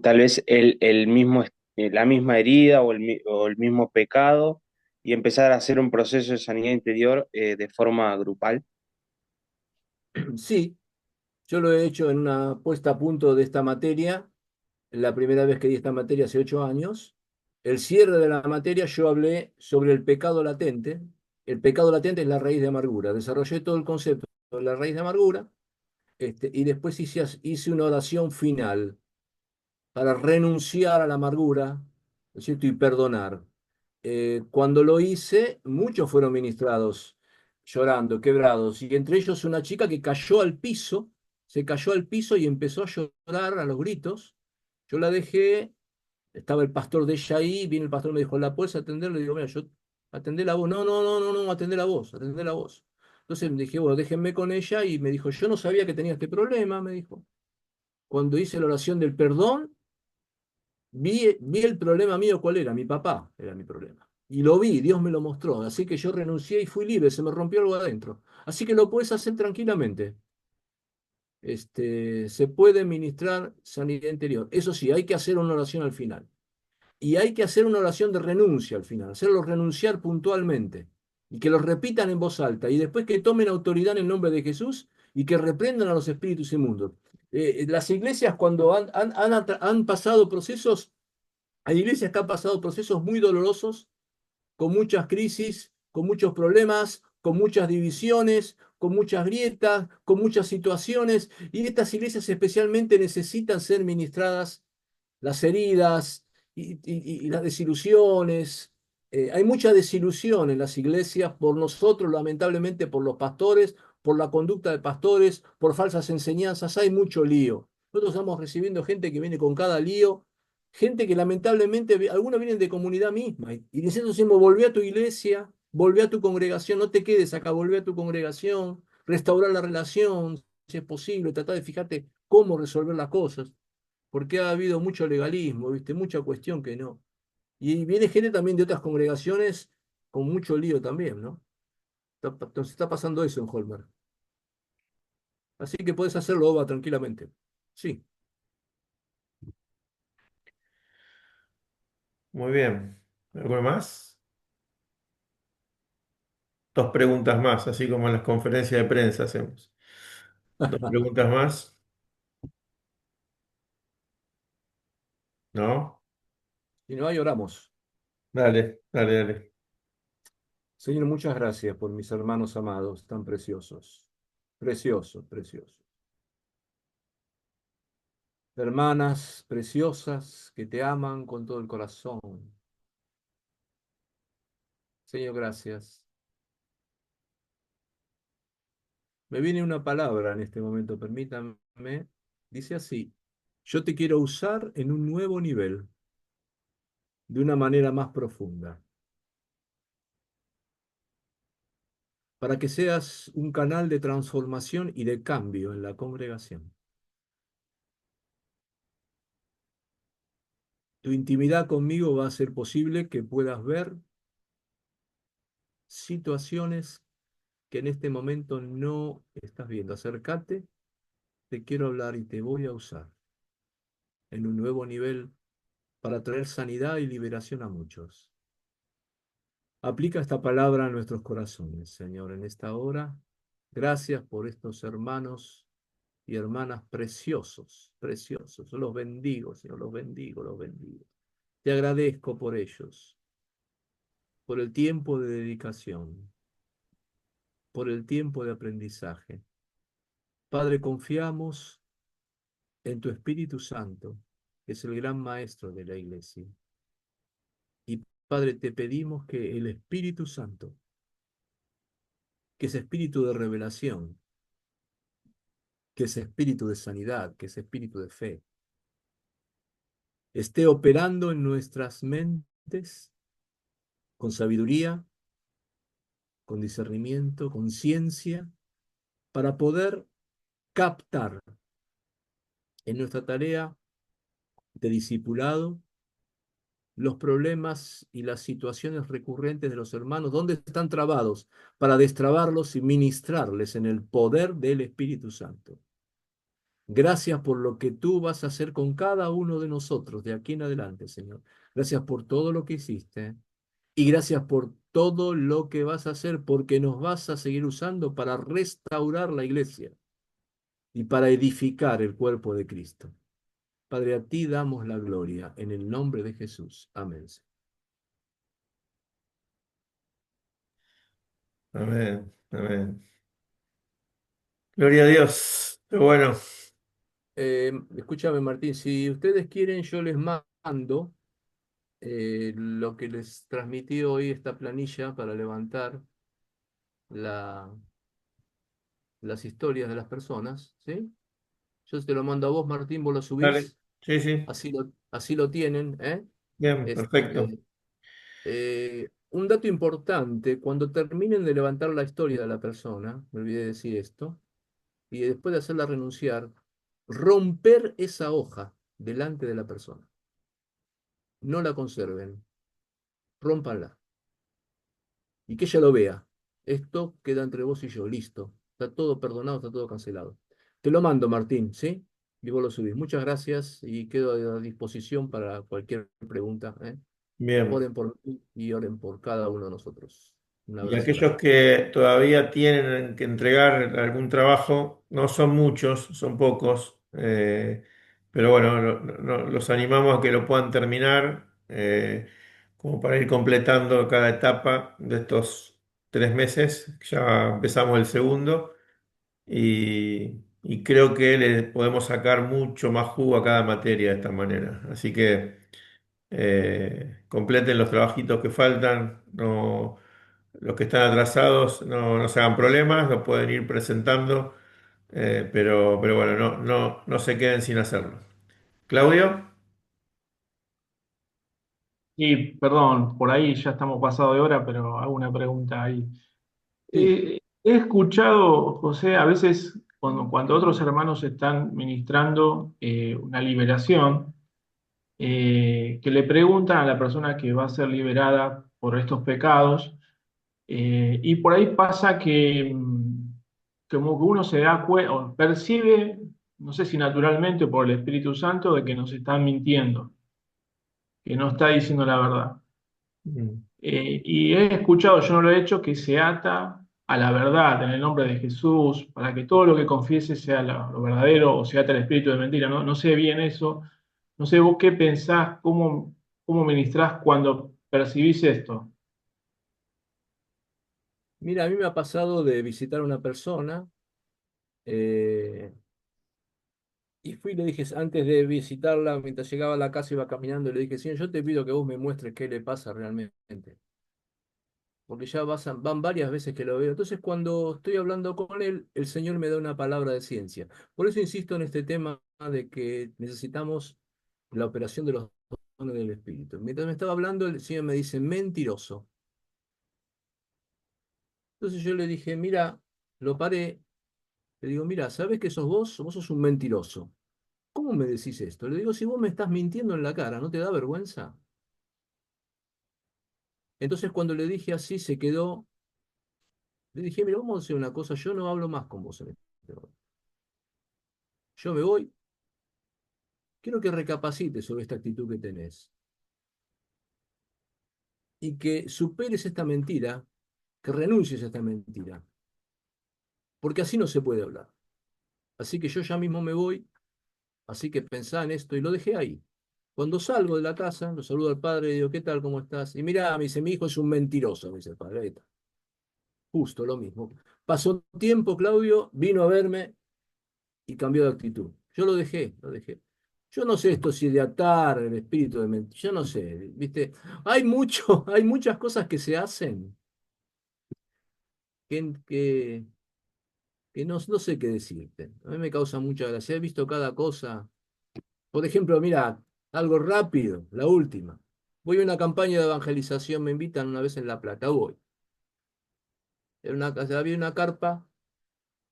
H: tal vez el mismo, la misma herida o o el mismo pecado, y empezar a hacer un proceso de sanidad interior de forma grupal?
A: Sí, yo lo he hecho en una puesta a punto de esta materia, la primera vez que di esta materia hace 8 años. El cierre de la materia yo hablé sobre el pecado latente. El pecado latente es la raíz de amargura. Desarrollé todo el concepto de la raíz de amargura, y después hice una oración final para renunciar a la amargura, ¿no es cierto? Y perdonar. Cuando lo hice, muchos fueron ministrados, llorando, quebrados, y entre ellos una chica que cayó al piso, se cayó al piso y empezó a llorar a los gritos. Yo la dejé, estaba el pastor de ella ahí, viene el pastor, me dijo, ¿la puedes atender? Le digo, mira, yo atendé la voz. No, no, no, no, no, atendé la voz, atendé la voz. Entonces me dije, bueno, déjenme con ella, y me dijo, yo no sabía que tenía este problema, me dijo. Cuando hice la oración del perdón, vi el problema mío, ¿cuál era? Mi papá era mi problema. Y lo vi, Dios me lo mostró. Así que yo renuncié y fui libre, se me rompió algo adentro. Así que lo puedes hacer tranquilamente. Se puede ministrar sanidad interior. Eso sí, hay que hacer una oración al final. Y hay que hacer una oración de renuncia al final, hacerlos renunciar puntualmente. Y que los repitan en voz alta. Y después que tomen autoridad en el nombre de Jesús y que reprendan a los espíritus inmundos. Las iglesias cuando han pasado procesos, hay iglesias que han pasado procesos muy dolorosos, con muchas crisis, con muchos problemas, con muchas divisiones, con muchas grietas, con muchas situaciones, y estas iglesias especialmente necesitan ser ministradas las heridas y las desilusiones. Hay mucha desilusión en las iglesias por nosotros, lamentablemente por los pastores, por la conducta de pastores, por falsas enseñanzas. Hay mucho lío. Nosotros estamos recibiendo gente que viene con cada lío, gente que lamentablemente, algunos vienen de comunidad misma, y nosotros decimos, volvé a tu iglesia, volvé a tu congregación, no te quedes acá, volvé a tu congregación, restaurar la relación, si es posible, tratar de fijarte cómo resolver las cosas, porque ha habido mucho legalismo, ¿viste? Mucha cuestión que no. Y viene gente también de otras congregaciones con mucho lío también, ¿no? Entonces está pasando eso en Holmer. Así que puedes hacerlo, Oba, tranquilamente. Sí.
F: Muy bien. ¿Algo más? Dos preguntas más, así como en las conferencias de prensa hacemos. Dos preguntas más, ¿no?
A: Si no hay, oramos.
F: Dale, dale, dale.
A: Señor, muchas gracias por mis hermanos amados, tan preciosos. Preciosos, preciosos. Hermanas preciosas que te aman con todo el corazón. Señor, gracias. Me viene una palabra en este momento, permítanme. Dice así: yo te quiero usar en un nuevo nivel, de una manera más profunda, para que seas un canal de transformación y de cambio en la congregación. Tu intimidad conmigo va a hacer posible que puedas ver situaciones que en este momento no estás viendo. Acércate, te quiero hablar y te voy a usar en un nuevo nivel para traer sanidad y liberación a muchos. Aplica esta palabra a nuestros corazones, Señor, en esta hora. Gracias por estos hermanos y hermanas preciosos, preciosos. Yo los bendigo, Señor, los bendigo, los bendigo. Te agradezco por ellos, por el tiempo de dedicación, por el tiempo de aprendizaje. Padre, confiamos en tu Espíritu Santo, que es el gran maestro de la iglesia. Y Padre, te pedimos que el Espíritu Santo, que es espíritu de revelación, que es espíritu de sanidad, que es espíritu de fe, esté operando en nuestras mentes con sabiduría, con discernimiento, con ciencia, para poder captar en nuestra tarea de discipulado los problemas y las situaciones recurrentes de los hermanos, dónde están trabados, para destrabarlos y ministrarles en el poder del Espíritu Santo. Gracias por lo que tú vas a hacer con cada uno de nosotros de aquí en adelante, Señor. Gracias por todo lo que hiciste Y gracias por todo lo que vas a hacer, porque nos vas a seguir usando para restaurar la iglesia y para edificar el cuerpo de Cristo. Padre, a ti damos la gloria en el nombre de Jesús. Amén.
F: Amén, amén. Gloria a Dios. Qué bueno.
A: Escúchame, Martín, si ustedes quieren, yo les mando lo que les transmití hoy, esta planilla para levantar la, las historias de las personas, ¿sí? Yo te lo mando a vos, Martín, vos lo
F: Dale.
A: subís,
F: Sí, sí.
A: así lo tienen, ¿eh?
F: Bien, perfecto.
A: Este, un dato importante, cuando terminen de levantar la historia de la persona, me olvidé de decir esto, y después de hacerla renunciar, romper esa hoja delante de la persona. No la conserven, rómpanla. Y que ella lo vea. Esto queda entre vos y yo, listo. Está todo perdonado, está todo cancelado. Te lo mando, Martín, ¿sí? Y vos lo subís. Muchas gracias y quedo a disposición para cualquier pregunta, ¿eh?
F: Bien.
A: Oren por mí y oren por cada uno de nosotros. Un
F: Y
A: abrazo
F: aquellos
A: grande.
F: que todavía tienen que entregar algún trabajo, no son muchos, son pocos, pero bueno, los animamos a que lo puedan terminar, como para ir completando cada etapa de estos 3 meses. Ya empezamos el segundo y creo que le podemos sacar mucho más jugo a cada materia de esta manera. Así que completen los trabajitos que faltan, no, los que están atrasados no se hagan problemas, lo pueden ir presentando, pero bueno, no se queden sin hacerlo. Claudio,
E: Y perdón, por ahí ya estamos pasados de hora, pero hago una pregunta ahí.
A: Sí,
E: He escuchado, José, a veces cuando otros hermanos están ministrando una liberación, que le preguntan a la persona que va a ser liberada por estos pecados, y por ahí pasa que como que uno se da cuenta o percibe, no sé si naturalmente o por el Espíritu Santo, de que nos están mintiendo, que no está diciendo la verdad.
F: mm,
E: Y he escuchado, yo no lo he hecho, que se ata a la verdad en el nombre de Jesús, para que todo lo que confiese sea lo verdadero o se ata al espíritu de mentira. No, no sé bien eso. No sé vos qué pensás, cómo ministrás cuando percibís esto.
A: mira, a mí me ha pasado de visitar a una persona eh, y fui y le dije, antes de visitarla, mientras llegaba a la casa iba caminando y le dije, Señor, yo te pido que vos me muestres qué le pasa realmente. Porque ya van varias veces que lo veo. Entonces, cuando estoy hablando con él, el Señor me da una palabra de ciencia. Por eso insisto en este tema de que necesitamos la operación de los dones del Espíritu. Mientras me estaba hablando, el Señor me dice, mentiroso. Entonces yo le dije, mira, lo paré, le digo, mira, ¿sabes que sos vos? Vos sos un mentiroso. ¿Cómo me decís esto? Le digo, si vos me estás mintiendo en la cara, ¿no te da vergüenza? Entonces cuando le dije así, se quedó, le dije, mira, vamos a hacer una cosa, yo no hablo más con vos en este momento. Yo me voy, quiero que recapacites sobre esta actitud que tenés y que superes esta mentira, que renuncies a esta mentira, porque así no se puede hablar. Así que yo ya mismo me voy, así que pensá en esto y lo dejé ahí. Cuando salgo de la casa, lo saludo al padre y digo, ¿qué tal? ¿Cómo estás? Y mirá, me dice, mi hijo es un mentiroso, me dice el padre. Ahí está. Justo lo mismo. Pasó tiempo, Claudio, vino a verme y cambió de actitud. Yo lo dejé, lo dejé. Yo no sé esto si de atar el espíritu de mentira, yo no sé, ¿viste? Hay muchas cosas que se hacen que, que, que no sé qué decirte. A mí me causa mucha gracia. He visto cada cosa. Por ejemplo, mira, algo rápido, la última. Voy a una campaña de evangelización, me invitan una vez en La Plata, voy. Había una carpa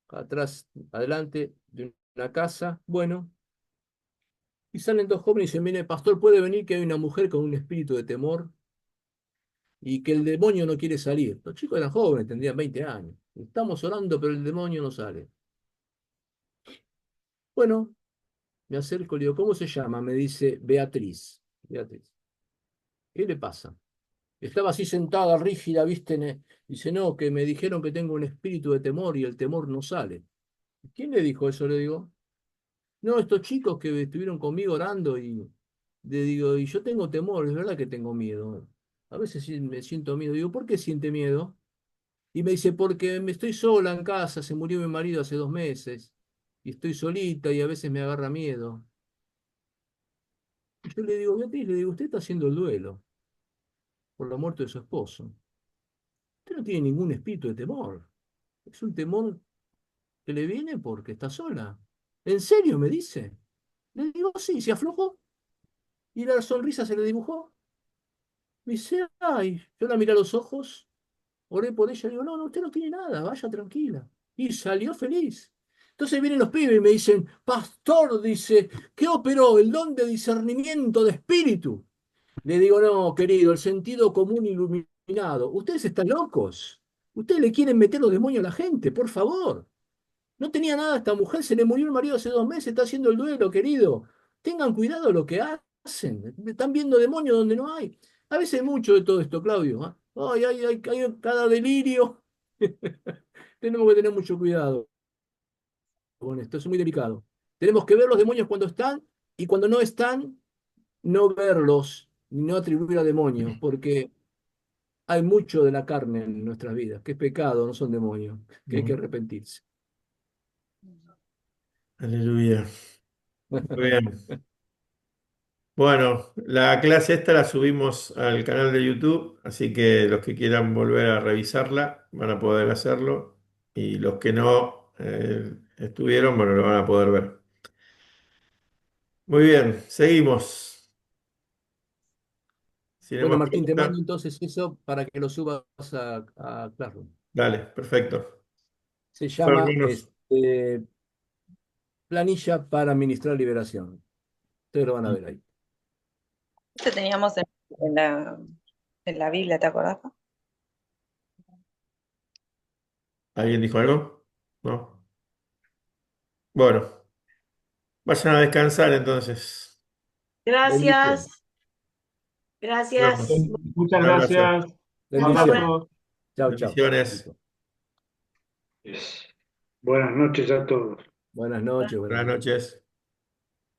A: atrás, adelante de una casa, bueno, y salen dos jóvenes y dicen, mire, pastor, puede venir que hay una mujer con un espíritu de temor y que el demonio no quiere salir. Los chicos eran jóvenes, tendrían 20 años. Estamos orando, pero el demonio no sale. Bueno, me acerco, le digo, ¿cómo se llama? Me dice Beatriz. Beatriz. ¿Qué le pasa? Estaba así sentada, rígida, ¿viste? Dice, no, que me dijeron que tengo un espíritu de temor y el temor no sale. ¿Quién le dijo eso? Le digo. No, estos chicos que estuvieron conmigo orando y le digo, y yo tengo temor, es verdad que tengo miedo. A veces sí me siento miedo. Digo, ¿por qué siente miedo? Y me dice, porque me estoy sola en casa, se murió mi marido hace 2 meses y estoy solita y a veces me agarra miedo. Y yo le digo, Beatriz, le digo, usted está haciendo el duelo por la muerte de su esposo. Usted no tiene ningún espíritu de temor. Es un temor que le viene porque está sola. ¿En serio? Me dice. Le digo, sí, se aflojó y la sonrisa se le dibujó. Me dice, ay, yo la miré a los ojos, oré por ella, digo, no, no, usted no tiene nada, vaya tranquila. Y salió feliz. Entonces vienen los pibes y me dicen, pastor, dice, ¿qué operó? El don de discernimiento de espíritu. Le digo, no, querido, el sentido común iluminado. Ustedes están locos. Ustedes le quieren meter los demonios a la gente, por favor. No tenía nada esta mujer, se le murió el marido hace 2 meses, está haciendo el duelo, querido. Tengan cuidado lo que hacen. Están viendo demonios donde no hay. A veces hay mucho de todo esto, Claudio. ¿Ah? Ay, hay cada delirio. Tenemos que tener mucho cuidado con esto, es muy delicado. Tenemos que ver los demonios cuando están y cuando no están, no verlos, no atribuir a demonios, porque hay mucho de la carne en nuestras vidas, que es pecado, no son demonios, que hay que arrepentirse.
F: Aleluya. Muy bien. Bueno, la clase esta la subimos al canal de YouTube, así que los que quieran volver a revisarla van a poder hacerlo y los que no estuvieron, bueno, lo van a poder ver. Muy bien, seguimos. Si no hay
A: Bueno,
F: más
A: Martín, te mando
F: preguntas,
A: entonces eso para que lo subas a Classroom.
F: dale, perfecto.
A: Se
F: Bueno,
A: llama
F: hermanos,
A: Planilla para Administrar Liberación. Ustedes lo van a ver ahí.
G: Este teníamos en la Biblia, ¿te acordás?
F: ¿alguien dijo algo? No. Bueno, vayan a descansar entonces.
C: Gracias,
A: Bendiciones.
F: Nos
C: gracias.
F: vemos.
E: Muchas
F: Un abrazo.
E: gracias. Un
A: Bendiciones.
E: abrazo.
A: Chao, chao.
F: Bendiciones.
B: Buenas noches a todos.
A: Buenas noches, buenas
F: Buenas
A: noches.
F: noches.